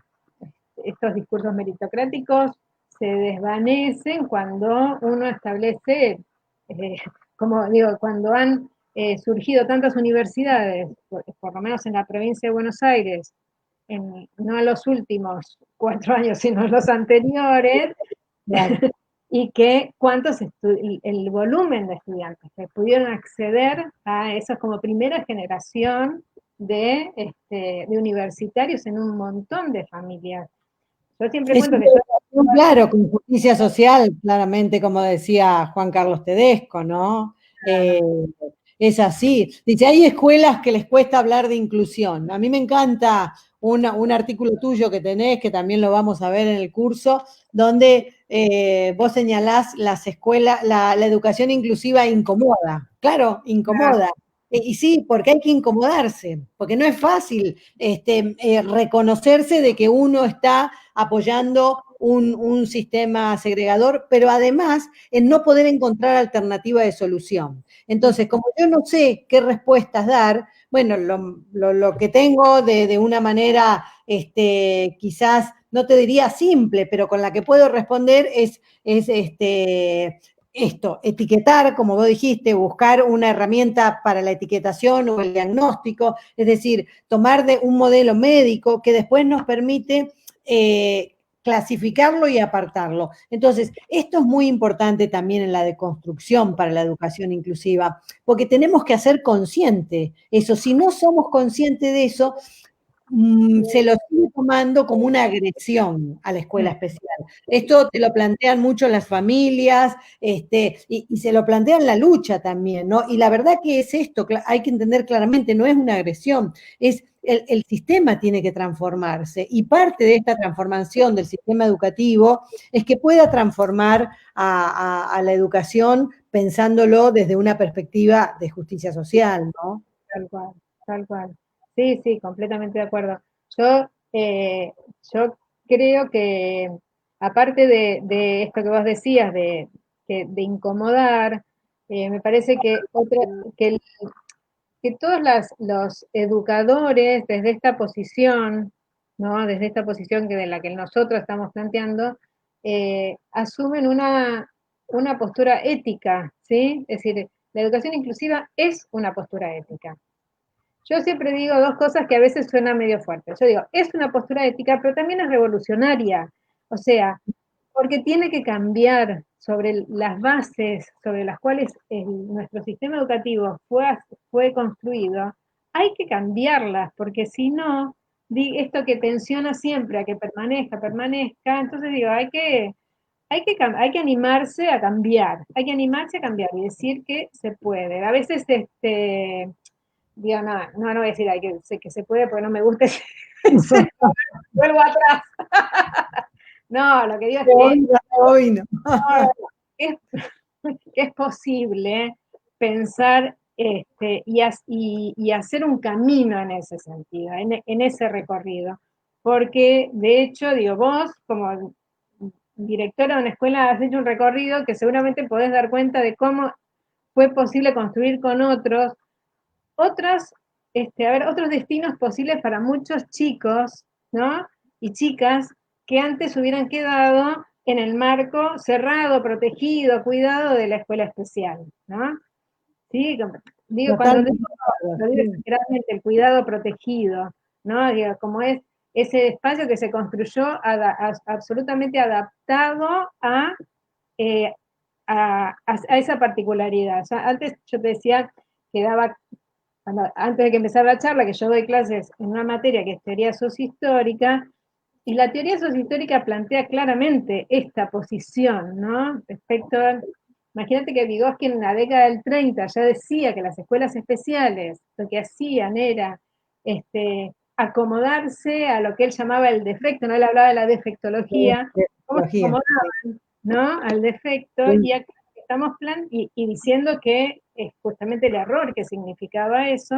Speaker 2: estos discursos meritocráticos se desvanecen cuando uno establece, como digo, cuando han surgido tantas universidades, por lo menos en la provincia de Buenos Aires, no en los últimos 4 años, sino en los anteriores, claro. Y que el volumen de estudiantes que pudieron acceder a eso como primera generación de universitarios en un montón de familias. Yo siempre cuento que yo...
Speaker 1: Claro, con justicia social, claramente, como decía Juan Carlos Tedesco, ¿no? Es así. Dice, hay escuelas que les cuesta hablar de inclusión. A mí me encanta un artículo tuyo que tenés, que también lo vamos a ver en el curso, donde vos señalás las escuelas, la educación inclusiva incomoda. Claro, incomoda. Y sí, porque hay que incomodarse, porque no es fácil reconocerse de que uno está apoyando un sistema segregador, pero además en no poder encontrar alternativa de solución. Entonces, como yo no sé qué respuestas dar, bueno, lo que tengo de una manera quizás, no te diría simple, pero con la que puedo responder es esto, etiquetar, como vos dijiste, buscar una herramienta para la etiquetación o el diagnóstico, es decir, tomar de un modelo médico que después nos permite clasificarlo y apartarlo. Entonces, esto es muy importante también en la deconstrucción para la educación inclusiva, porque tenemos que hacer consciente eso. Si no somos conscientes de eso, se lo sigue tomando como una agresión a la escuela especial. Esto te lo plantean mucho las familias, y se lo plantean la lucha también, ¿no? Y la verdad que es esto, hay que entender claramente, no es una agresión, es el sistema tiene que transformarse y parte de esta transformación del sistema educativo es que pueda transformar a la educación pensándolo desde una perspectiva de justicia social, ¿no?
Speaker 2: Tal cual, tal cual. Sí, sí, completamente de acuerdo. Yo, yo creo que, aparte de esto que vos decías, de incomodar, me parece que, que todos los educadores desde esta posición, ¿no? Desde esta posición de la que nosotros estamos planteando, asumen una postura ética, ¿sí? Es decir, la educación inclusiva es una postura ética. Yo siempre digo dos cosas que a veces suenan medio fuertes. Yo digo, es una postura ética, pero también es revolucionaria. O sea, porque tiene que cambiar sobre las bases sobre las cuales nuestro sistema educativo fue construido, hay que cambiarlas, porque si no, esto que tensiona siempre a que permanezca, entonces digo, hay que animarse a cambiar, hay que animarse a cambiar y decir que se puede. A veces digo, no voy a decir que se puede porque no me gusta, vuelvo atrás. No, lo que digo es que es posible pensar y hacer un camino en ese sentido, en ese recorrido. Porque, de hecho, digo, vos, como directora de una escuela, has hecho un recorrido que seguramente podés dar cuenta de cómo fue posible construir con otros destinos posibles para muchos chicos, ¿no? Y chicas que antes hubieran quedado en el marco cerrado, protegido, cuidado de la escuela especial, ¿no? Sí, digo, cuando digo, lo digo generalmente, el cuidado protegido, ¿no? Digo, como es ese espacio que se construyó absolutamente adaptado a esa particularidad. O sea, antes yo te decía que daba antes de que empezara la charla, que yo doy clases en una materia que es teoría sociohistórica, y la teoría sociohistórica plantea claramente esta posición, ¿no? Respecto a, imagínate que Vygotsky en la década del 30 ya decía que las escuelas especiales lo que hacían era acomodarse a lo que él llamaba el defecto, ¿no? Él hablaba de la defectología, cómo se
Speaker 1: Tecnología.
Speaker 2: acomodaban, ¿no? Al defecto,
Speaker 1: Sí,
Speaker 2: y acá estamos y diciendo que es justamente el error que significaba eso,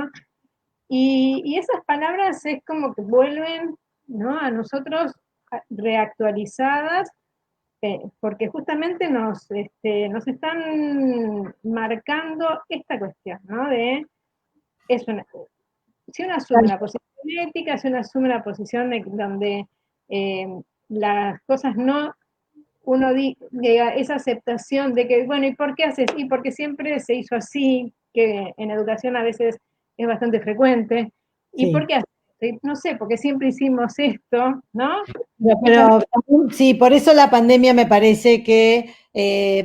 Speaker 2: y esas palabras es como que vuelven, ¿no? A nosotros reactualizadas, porque justamente nos están marcando esta cuestión, ¿no? De, es una, si uno asume una posición ética, si uno asume una posición donde eh, las cosas no, diga, esa aceptación de que, bueno, ¿y por qué haces? Y porque siempre se hizo así, que en educación a veces es bastante frecuente. ¿Y por
Speaker 1: sí.
Speaker 2: qué haces? No sé, porque siempre hicimos esto, ¿no? Muchas
Speaker 1: Pero sí, por eso la pandemia me parece que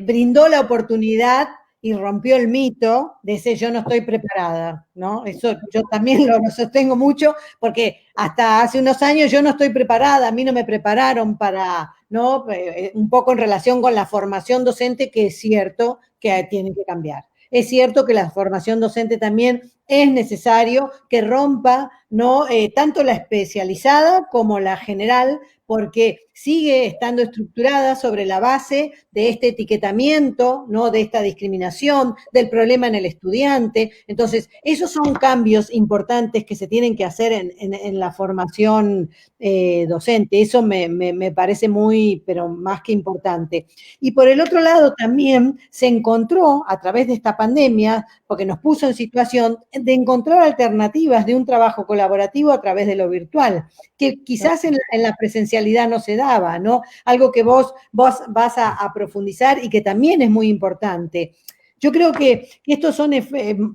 Speaker 1: brindó la oportunidad y rompió el mito de ese yo no estoy preparada, ¿no? Eso yo también lo sostengo mucho porque hasta hace unos años yo no estoy preparada, a mí no me prepararon para, ¿no? Un poco en relación con la formación docente, que es cierto que tiene que cambiar. Es cierto que la formación docente también es necesario que rompa, ¿no? Tanto la especializada como la general, porque sigue estando estructurada sobre la base de este etiquetamiento, ¿no? De esta discriminación, del problema en el estudiante. Entonces, esos son cambios importantes que se tienen que hacer en la formación docente. Eso me parece muy, pero más que importante. Y por el otro lado, también se encontró a través de esta pandemia, porque nos puso en situación de encontrar alternativas de un trabajo colaborativo a través de lo virtual, que quizás en la presencialidad no se daba, ¿no? Algo que vos vas a profundizar y que también es muy importante. Yo creo que estos son,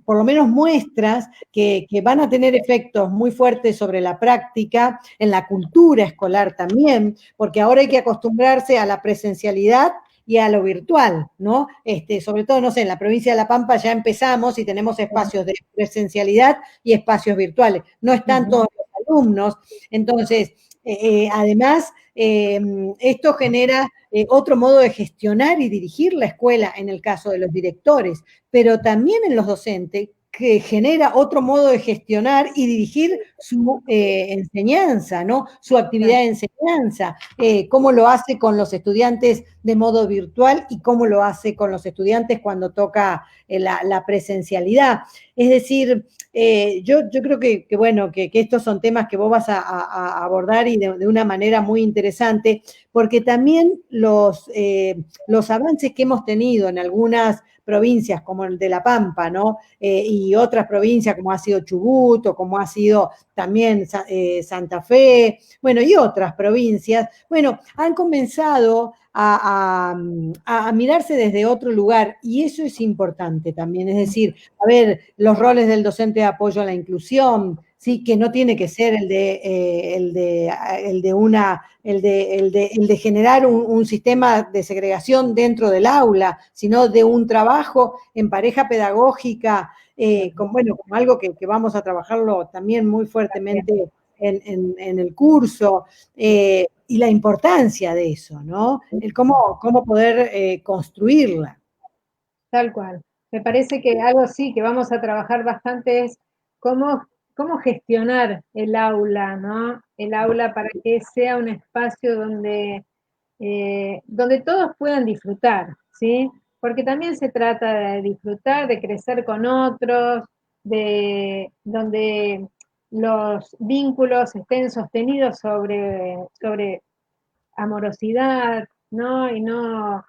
Speaker 1: por lo menos, muestras que van a tener efectos muy fuertes sobre la práctica, en la cultura escolar también, porque ahora hay que acostumbrarse a la presencialidad y a lo virtual, ¿no? Sobre todo, no sé, en la provincia de La Pampa ya empezamos y tenemos espacios de presencialidad y espacios virtuales. No están todos los alumnos, entonces, además, esto genera otro modo de gestionar y dirigir la escuela en el caso de los directores, pero también en los docentes, que genera otro modo de gestionar y dirigir su enseñanza, ¿no? Su actividad de enseñanza, cómo lo hace con los estudiantes de modo virtual y cómo lo hace con los estudiantes cuando toca la presencialidad. Es decir, yo creo bueno, que estos son temas que vos vas a abordar y de una manera muy interesante, porque también los avances que hemos tenido en algunas provincias como el de La Pampa, ¿no? Y otras provincias como ha sido Chubut o como ha sido también Santa Fe, bueno, y otras provincias, bueno, han comenzado a mirarse desde otro lugar y eso es importante también, es decir, a ver, los roles del docente de apoyo a la inclusión, sí, que no tiene que ser el de generar un sistema de segregación dentro del aula, sino de un trabajo en pareja pedagógica, bueno, como algo que vamos a trabajarlo también muy fuertemente en el curso, y la importancia de eso, ¿no? El cómo poder construirla.
Speaker 2: Tal cual. Me parece que algo sí que vamos a trabajar bastante es cómo gestionar el aula, ¿no? El aula para que sea un espacio donde todos puedan disfrutar, ¿sí? Porque también se trata de disfrutar, de crecer con otros, donde los vínculos estén sostenidos sobre amorosidad, ¿no? Y no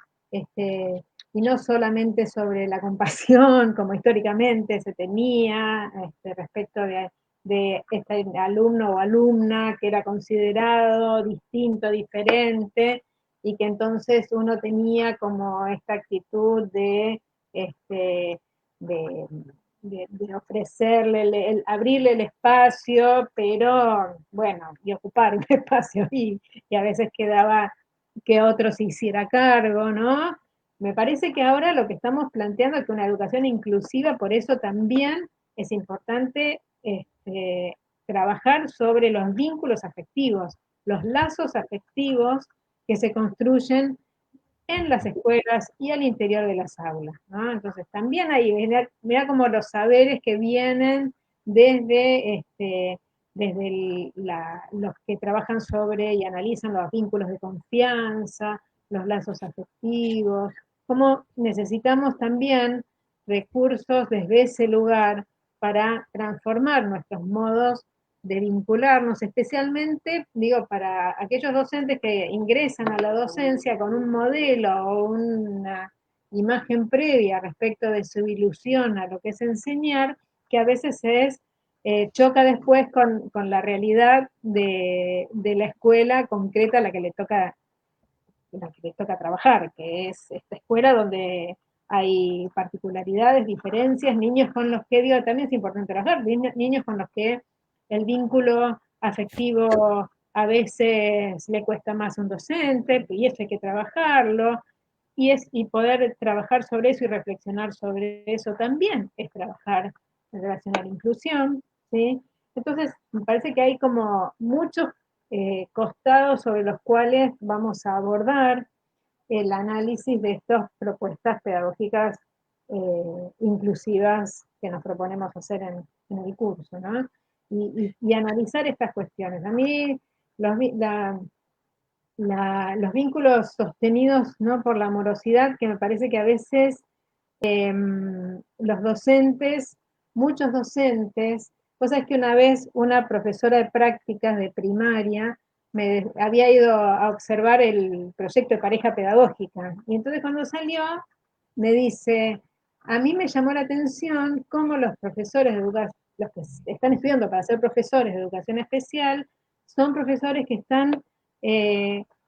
Speaker 2: solamente sobre la compasión, como históricamente se tenía respecto de este alumno o alumna que era considerado distinto, diferente, y que entonces uno tenía como esta actitud de, de ofrecerle, abrirle el espacio, pero bueno, y ocupar un espacio, y a veces quedaba que otro se hiciera cargo, ¿no? Me parece que ahora lo que estamos planteando es que una educación inclusiva, por eso también es importante trabajar sobre los vínculos afectivos, los lazos afectivos que se construyen en las escuelas y al interior de las aulas, ¿no? Entonces también hay, mira como los saberes que vienen desde los que trabajan sobre y analizan los vínculos de confianza, los lazos afectivos, cómo necesitamos también recursos desde ese lugar para transformar nuestros modos de vincularnos, especialmente, digo, para aquellos docentes que ingresan a la docencia con un modelo o una imagen previa respecto de su ilusión a lo que es enseñar, que a veces choca después con la realidad de la escuela concreta a la que le toca trabajar, que es esta escuela donde hay particularidades, diferencias, niños con los que, digo, también es importante trabajar, niños con los que el vínculo afectivo a veces le cuesta más a un docente, y eso hay que trabajarlo, y poder trabajar sobre eso y reflexionar sobre eso también es trabajar en relación a la inclusión, ¿sí? Entonces, me parece que hay como muchos costados sobre los cuales vamos a abordar el análisis de estas propuestas pedagógicas inclusivas que nos proponemos hacer en el curso, ¿no? Y analizar estas cuestiones. A mí los vínculos sostenidos, ¿no?, por la amorosidad, que me parece que a veces los docentes, muchos docentes, cosa es que una vez una profesora de prácticas de primaria me había ido a observar el proyecto de pareja pedagógica, y entonces cuando salió me dice, a mí me llamó la atención cómo los profesores de educación, los que están estudiando para ser profesores de educación especial, son profesores que están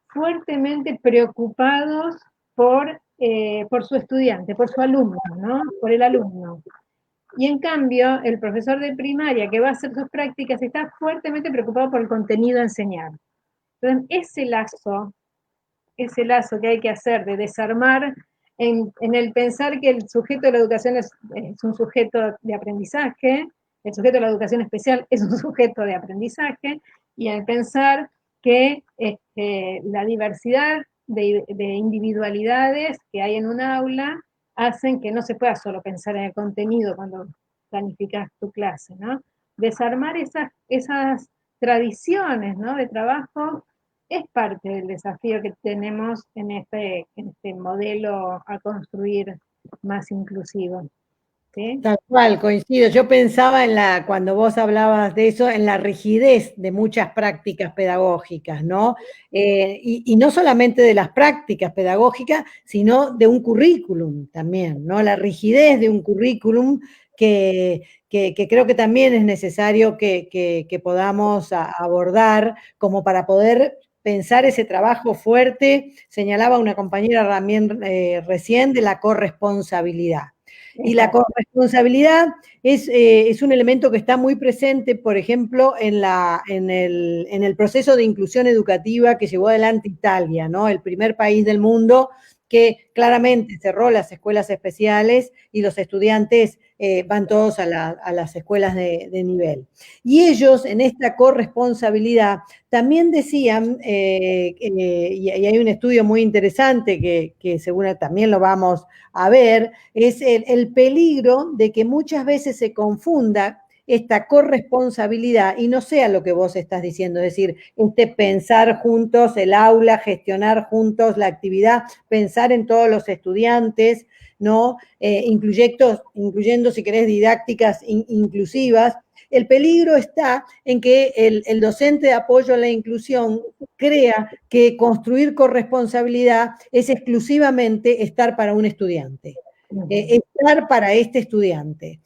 Speaker 2: fuertemente preocupados por su estudiante, por su alumno, ¿no? Por el alumno. Y en cambio, el profesor de primaria que va a hacer sus prácticas está fuertemente preocupado por el contenido a enseñar. Entonces, ese lazo que hay que hacer de desarmar en el pensar que el sujeto de la educación es un sujeto de aprendizaje, el sujeto de la educación especial es un sujeto de aprendizaje, y en pensar que la diversidad de individualidades que hay en un aula hacen que no se pueda solo pensar en el contenido cuando planificas tu clase, ¿no? Desarmar esas tradiciones, ¿no?, de trabajo es parte del desafío que tenemos en este modelo a construir más inclusivo, ¿sí?
Speaker 1: Tal cual, coincido. Yo pensaba cuando vos hablabas de eso, en la rigidez de muchas prácticas pedagógicas, ¿no? Y no solamente de las prácticas pedagógicas, sino de un currículum también, ¿no? La rigidez de un currículum que creo que también es necesario que podamos abordar como para poder pensar ese trabajo fuerte, señalaba una compañera también recién, de la corresponsabilidad. Y la corresponsabilidad es un elemento que está muy presente, por ejemplo, en el proceso de inclusión educativa que llevó adelante Italia, ¿no? El primer país del mundo que claramente cerró las escuelas especiales y los estudiantes van todos a las escuelas de nivel. Y ellos, en esta corresponsabilidad, también decían, y hay un estudio muy interesante que seguro también lo vamos a ver, es el peligro de que muchas veces se confunda esta corresponsabilidad y no sea lo que vos estás diciendo, es decir, pensar juntos el aula, gestionar juntos la actividad, pensar en todos los estudiantes, ¿no? Incluyendo, si querés, didácticas inclusivas. El peligro está en que el docente de apoyo a la inclusión crea que construir corresponsabilidad es exclusivamente estar para un estudiante. Estar para este estudiante.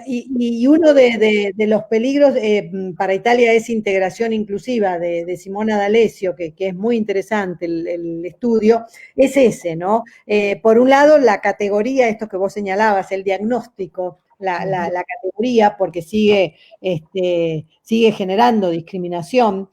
Speaker 1: Y uno de los peligros para Italia es integración inclusiva de Simona D'Alessio, que es muy interesante el estudio, es ese, ¿no? Por un lado, la categoría, esto que vos señalabas, el diagnóstico, la categoría, porque sigue generando discriminación.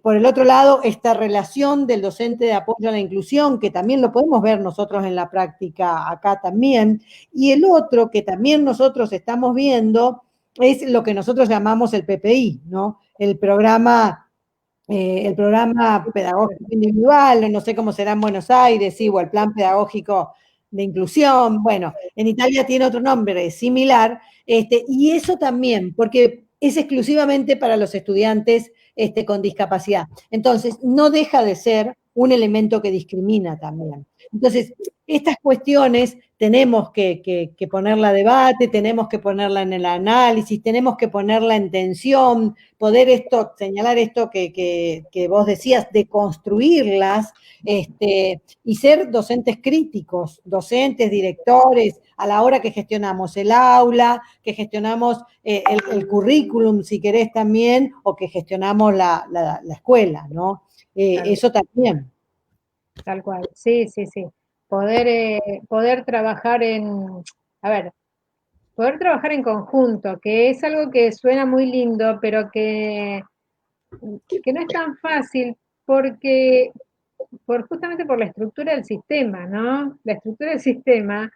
Speaker 1: Por el otro lado, esta relación del docente de apoyo a la inclusión, que también lo podemos ver nosotros en la práctica acá también, y el otro que también nosotros estamos viendo es lo que nosotros llamamos el PPI, ¿no? El programa pedagógico individual, no sé cómo será en Buenos Aires, sí, o el plan pedagógico de inclusión, bueno, en Italia tiene otro nombre similar, y eso también, porque es exclusivamente para los estudiantes con discapacidad. Entonces, no deja de ser un elemento que discrimina también. Entonces, estas cuestiones tenemos que ponerla a debate, tenemos que ponerla en el análisis, tenemos que ponerla en tensión, poder señalar esto que vos decías, de construirlas, y ser docentes críticos, docentes, directores, a la hora que gestionamos el aula, que gestionamos el currículum, si querés también, o que gestionamos la escuela, ¿no? Eso también.
Speaker 2: Tal cual, sí, sí, sí. Poder trabajar a ver, poder trabajar en conjunto, que es algo que suena muy lindo, pero que no es tan fácil porque justamente por la estructura del sistema, ¿no? La estructura del sistema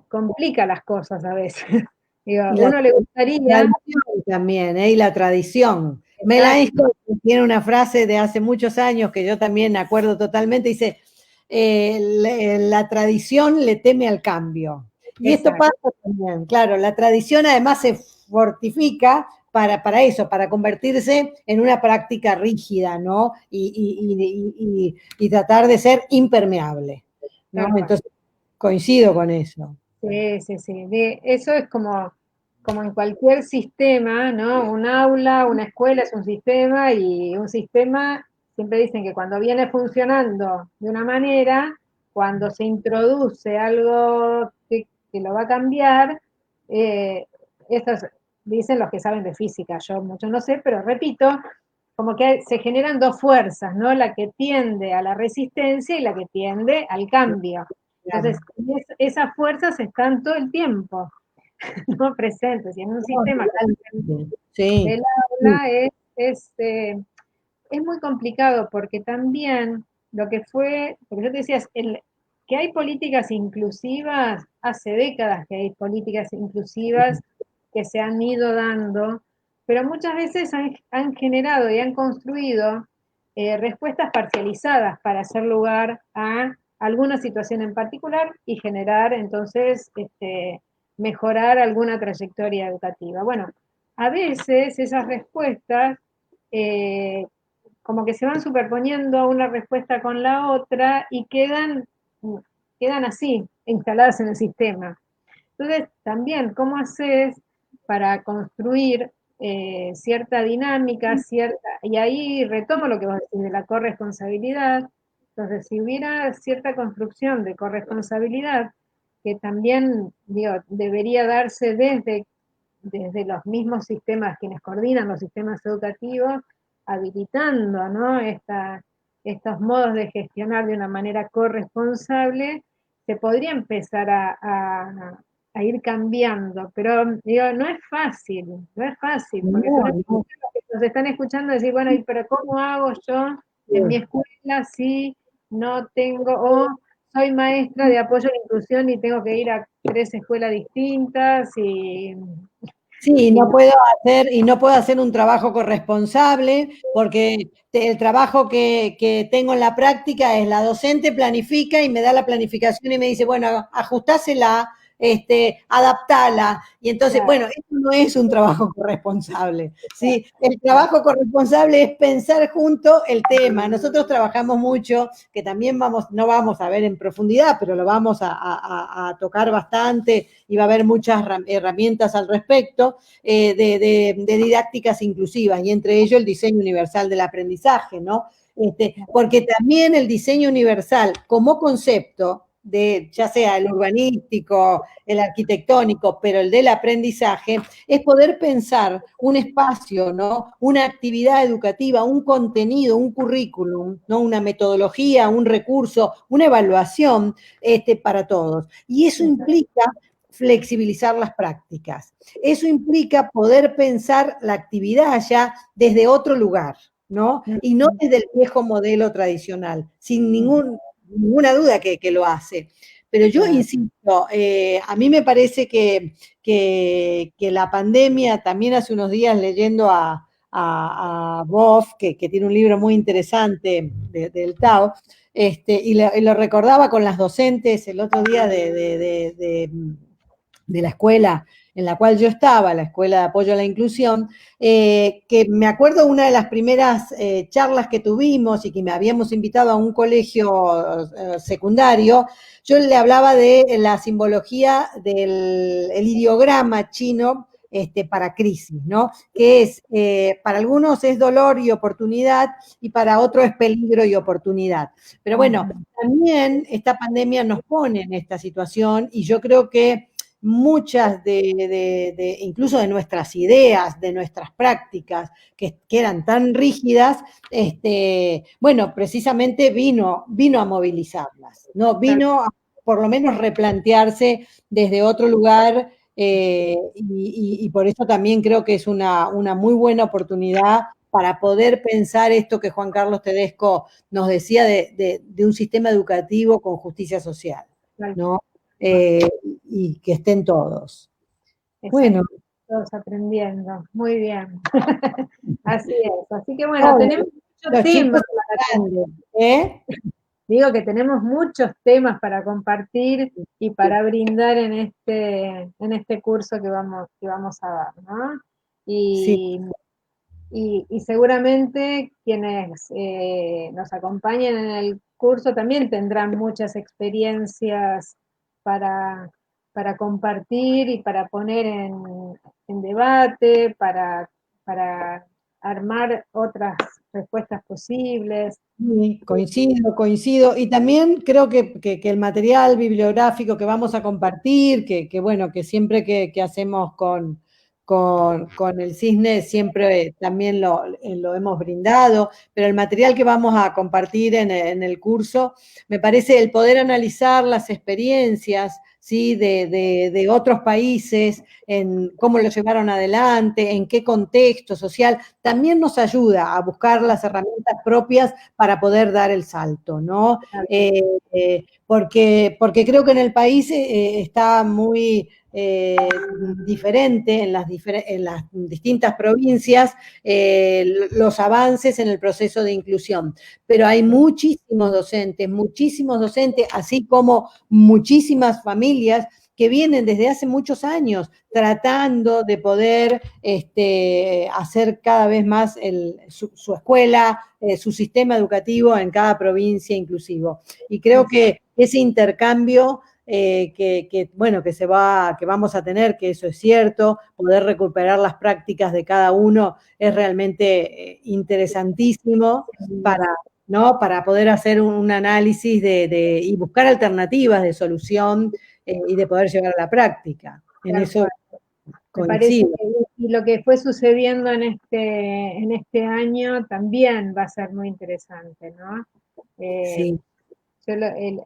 Speaker 2: complica las cosas a veces. Digo, a
Speaker 1: Y
Speaker 2: uno le gustaría.
Speaker 1: también, y la tradición. Melanie Scott tiene una frase de hace muchos años que yo también me acuerdo totalmente, dice, la tradición le teme al cambio. Y esto pasa también, claro, la tradición además se fortifica para eso, para convertirse en una práctica rígida, ¿no? Y tratar de ser impermeable, ¿no? Entonces, coincido con eso.
Speaker 2: Sí, sí, sí. Eso es como en cualquier sistema, ¿no? Un aula, una escuela es un sistema y un sistema, siempre dicen que cuando viene funcionando de una manera, cuando se introduce algo que lo va a cambiar, estos dicen los que saben de física, yo mucho no sé, pero repito, como que se generan dos fuerzas, ¿no? La que tiende a la resistencia y la que tiende al cambio. Entonces, esas fuerzas están todo el tiempo, ¿no? Presentes. Y en un sistema del aula es muy complicado porque también lo que fue, porque yo te decía, que hay políticas inclusivas, hace décadas que hay políticas inclusivas que se han ido dando, pero muchas veces han generado y han construido respuestas parcializadas para hacer lugar a alguna situación en particular y generar entonces mejorar alguna trayectoria educativa. Bueno, a veces esas respuestas como que se van superponiendo una respuesta con la otra y quedan así, instaladas en el sistema. Entonces, también, ¿cómo haces para construir cierta dinámica, y ahí retomo lo que vos decís de la corresponsabilidad? Entonces, si hubiera cierta construcción de corresponsabilidad, que también, digo, debería darse desde los mismos sistemas, quienes coordinan los sistemas educativos, habilitando, ¿no? Estos modos de gestionar de una manera corresponsable, se podría empezar a ir cambiando, pero digo, no es fácil, no es fácil, porque los que nos están escuchando decir, bueno, pero ¿cómo hago yo en mi escuela si no tengo, o soy maestra de apoyo a la inclusión y tengo que ir a 3 escuelas distintas y
Speaker 1: sí, no puedo hacer un trabajo corresponsable porque el trabajo que tengo en la práctica es la docente planifica y me da la planificación y me dice, bueno, ajustásela, adaptala. Y entonces,
Speaker 2: claro.
Speaker 1: bueno, eso no es un trabajo corresponsable, ¿sí? El trabajo corresponsable es pensar junto el tema. Nosotros trabajamos mucho, que también no vamos a ver en profundidad, pero lo vamos a tocar bastante y va a haber muchas herramientas al respecto, de didácticas inclusivas, y entre ellos el diseño universal del aprendizaje, ¿no? Porque también el diseño universal como concepto, ya sea el urbanístico, el arquitectónico, pero el del aprendizaje, es poder pensar un espacio, ¿no? Una actividad educativa, un contenido, un currículum, ¿no? Una metodología, un recurso, una evaluación para todos. Y eso implica flexibilizar las prácticas. Eso implica poder pensar la actividad ya desde otro lugar, ¿no? Y no desde el viejo modelo tradicional, sin ninguna duda que lo hace. Pero yo insisto, a mí me parece que la pandemia, también hace unos días leyendo a Boff, que tiene un libro muy interesante del Tao, y lo recordaba con las docentes el otro día de la escuela en la cual yo estaba, la Escuela de Apoyo a la Inclusión, que me acuerdo una de las primeras charlas que tuvimos y que me habíamos invitado a un colegio secundario, yo le hablaba de la simbología del ideograma chino para crisis, ¿no? Que es, para algunos es dolor y oportunidad y para otros es peligro y oportunidad. Pero bueno, también esta pandemia nos pone en esta situación y yo creo que muchas incluso de nuestras ideas, de nuestras prácticas, que eran tan rígidas, bueno, precisamente vino a movilizarlas, ¿no? Vino a por lo menos replantearse desde otro lugar, y por eso también creo que es una muy buena oportunidad para poder pensar esto que Juan Carlos Tedesco nos decía de un sistema educativo con justicia social, ¿no? Y que estén todos.
Speaker 2: Exacto. Bueno. Todos aprendiendo. Muy bien. Así es. Así que bueno, tenemos muchos temas para Digo que tenemos muchos temas para compartir y para brindar en este curso que vamos a dar, ¿no? Y seguramente quienes nos acompañen en el curso también tendrán muchas experiencias para compartir y para poner en debate, para armar otras respuestas posibles.
Speaker 1: Sí, coincido. Y también creo que el material bibliográfico que vamos a compartir, bueno, que siempre que hacemos con el CISNE siempre también lo hemos brindado, pero el material que vamos a compartir en el curso, me parece el poder analizar las experiencias, ¿sí? de otros países, en cómo lo llevaron adelante, en qué contexto social, también nos ayuda a buscar las herramientas propias para poder dar el salto, ¿no? Porque creo que en el país está muy diferente en las distintas provincias los avances en el proceso de inclusión, pero hay muchísimos docentes, así como muchísimas familias que vienen desde hace muchos años tratando de poder hacer cada vez más su escuela, su sistema educativo en cada provincia inclusivo. Y creo que ese intercambio bueno, que vamos a tener, que eso es cierto, poder recuperar las prácticas de cada uno es realmente interesantísimo ¿no? Para poder hacer un análisis y buscar alternativas de solución y de poder llevar a la práctica. En eso coincido.
Speaker 2: Me parece que lo que fue sucediendo en este año también va a ser muy interesante, ¿no?
Speaker 1: Sí.
Speaker 2: Yo el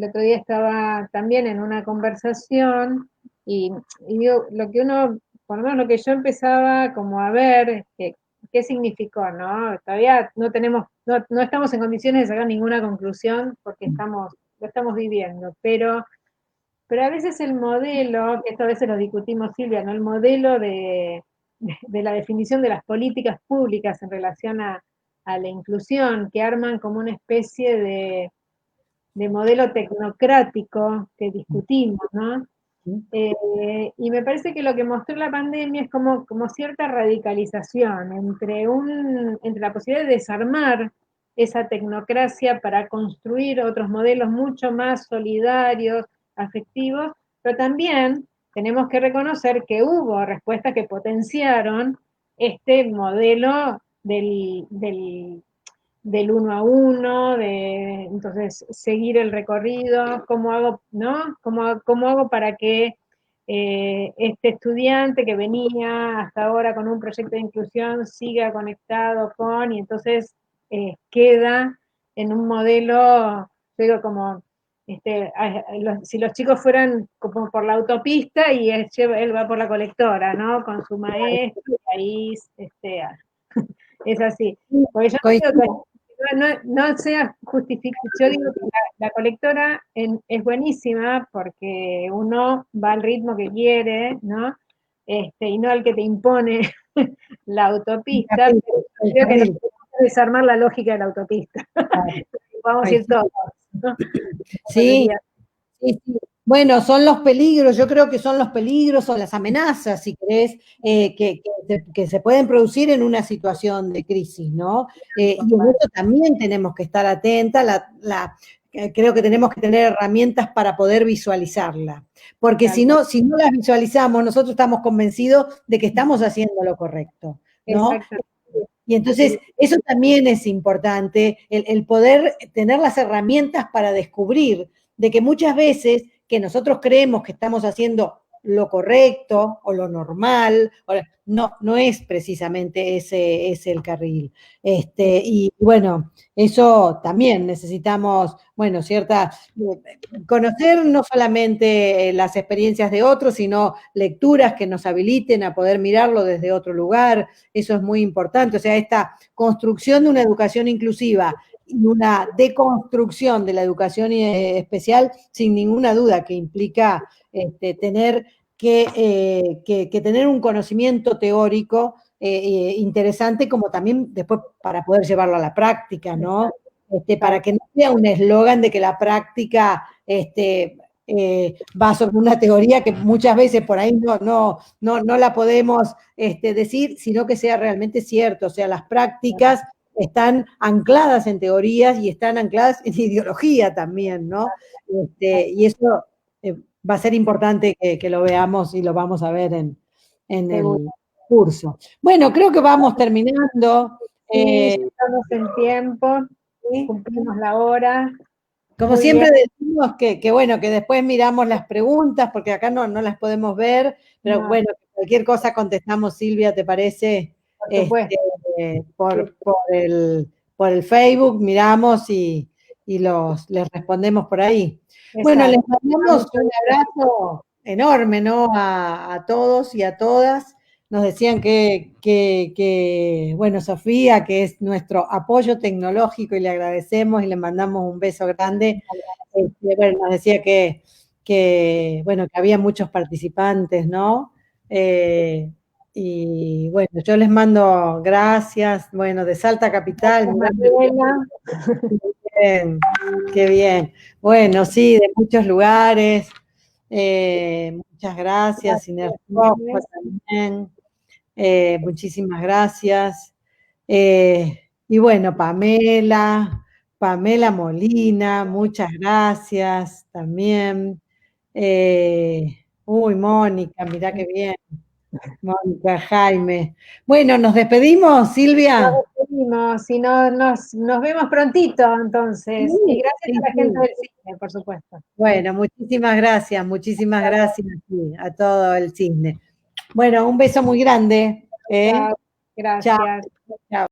Speaker 2: otro día estaba también en una conversación y digo, lo que uno, por lo menos lo que yo empezaba como a ver, qué significó, ¿no? Todavía no estamos en condiciones de sacar ninguna conclusión porque lo estamos viviendo, pero a veces el modelo, que esto a veces lo discutimos Silvia, ¿no? El modelo de la definición de las políticas públicas en relación a la inclusión, que arman como una especie de modelo tecnocrático que discutimos, ¿no? Y me parece que lo que mostró la pandemia es como cierta radicalización entre la posibilidad de desarmar esa tecnocracia para construir otros modelos mucho más solidarios, afectivos, pero también tenemos que reconocer que hubo respuestas que potenciaron este modelo del uno a uno, entonces seguir el recorrido, cómo hago, ¿no? ¿Cómo hago para que este estudiante que venía hasta ahora con un proyecto de inclusión siga conectado y entonces queda en un modelo, yo digo como, si los chicos fueran como por la autopista y él va por la colectora, ¿no? Con su maestro, y ahí Es así. Porque yo digo que no sea justificado. Yo digo que la colectora es buenísima porque uno va al ritmo que quiere, ¿no? Y no al que te impone la autopista. Pero creo que no podemos desarmar la lógica de la autopista. Vamos a ir todos, ¿no?
Speaker 1: Sí, sí, sí. Bueno, son los peligros, yo creo que son los peligros o las amenazas, si querés, que se pueden producir en una situación de crisis, ¿no? Y en eso también tenemos que estar atentas, creo que tenemos que tener herramientas para poder visualizarla, porque si no las visualizamos, nosotros estamos convencidos de que estamos haciendo lo correcto, ¿no?
Speaker 2: Exacto.
Speaker 1: Y entonces eso también es importante, el poder tener las herramientas para descubrir de que muchas veces que nosotros creemos que estamos haciendo lo correcto o lo normal, no es precisamente ese es el carril. Y bueno, eso también necesitamos, bueno, conocer no solamente las experiencias de otros, sino lecturas que nos habiliten a poder mirarlo desde otro lugar, eso es muy importante, o sea, esta construcción de una educación inclusiva y una deconstrucción de la educación especial, sin ninguna duda, que implica tener que tener un conocimiento teórico interesante, como también después para poder llevarlo a la práctica, ¿no? Para que no sea un eslogan de que la práctica va sobre una teoría que muchas veces por ahí no la podemos decir, sino que sea realmente cierto, o sea, las prácticas están ancladas en teorías y están ancladas en ideología también, ¿no? Y eso va a ser importante que lo veamos y lo vamos a ver en el curso. Bueno, creo que vamos terminando.
Speaker 2: Sí, estamos en tiempo,
Speaker 1: ¿sí?
Speaker 2: cumplimos la hora.
Speaker 1: Como
Speaker 2: Muy
Speaker 1: siempre
Speaker 2: bien.
Speaker 1: decimos que bueno, que después miramos las preguntas, porque acá no las podemos ver, pero bueno, cualquier cosa contestamos, Silvia, ¿te parece?
Speaker 2: Por supuesto.
Speaker 1: Por el Facebook miramos y les respondemos por ahí.
Speaker 2: Exacto.
Speaker 1: Bueno, les mandamos un abrazo enorme, ¿no? A todos y a todas. Nos decían bueno, Sofía, que es nuestro apoyo tecnológico y le agradecemos y le mandamos un beso grande. Bueno, nos decía bueno, que había muchos participantes, ¿no? Y bueno, yo les mando gracias, bueno, de Salta Capital. Bien, qué bien. Bueno, sí, de muchos lugares. Muchas gracias, Sinergia también. Muchísimas gracias. Y bueno, Pamela Molina, muchas gracias también. Mónica, mirá qué bien. Mónica, Jaime. Bueno, ¿nos despedimos, Silvia?
Speaker 2: Nos despedimos y nos vemos prontito, entonces.
Speaker 1: Sí,
Speaker 2: y gracias a la gente del cine, por supuesto.
Speaker 1: Bueno, muchísimas gracias a todo el Cisne. Bueno, un beso muy grande.
Speaker 2: Chao, gracias.
Speaker 1: Chao.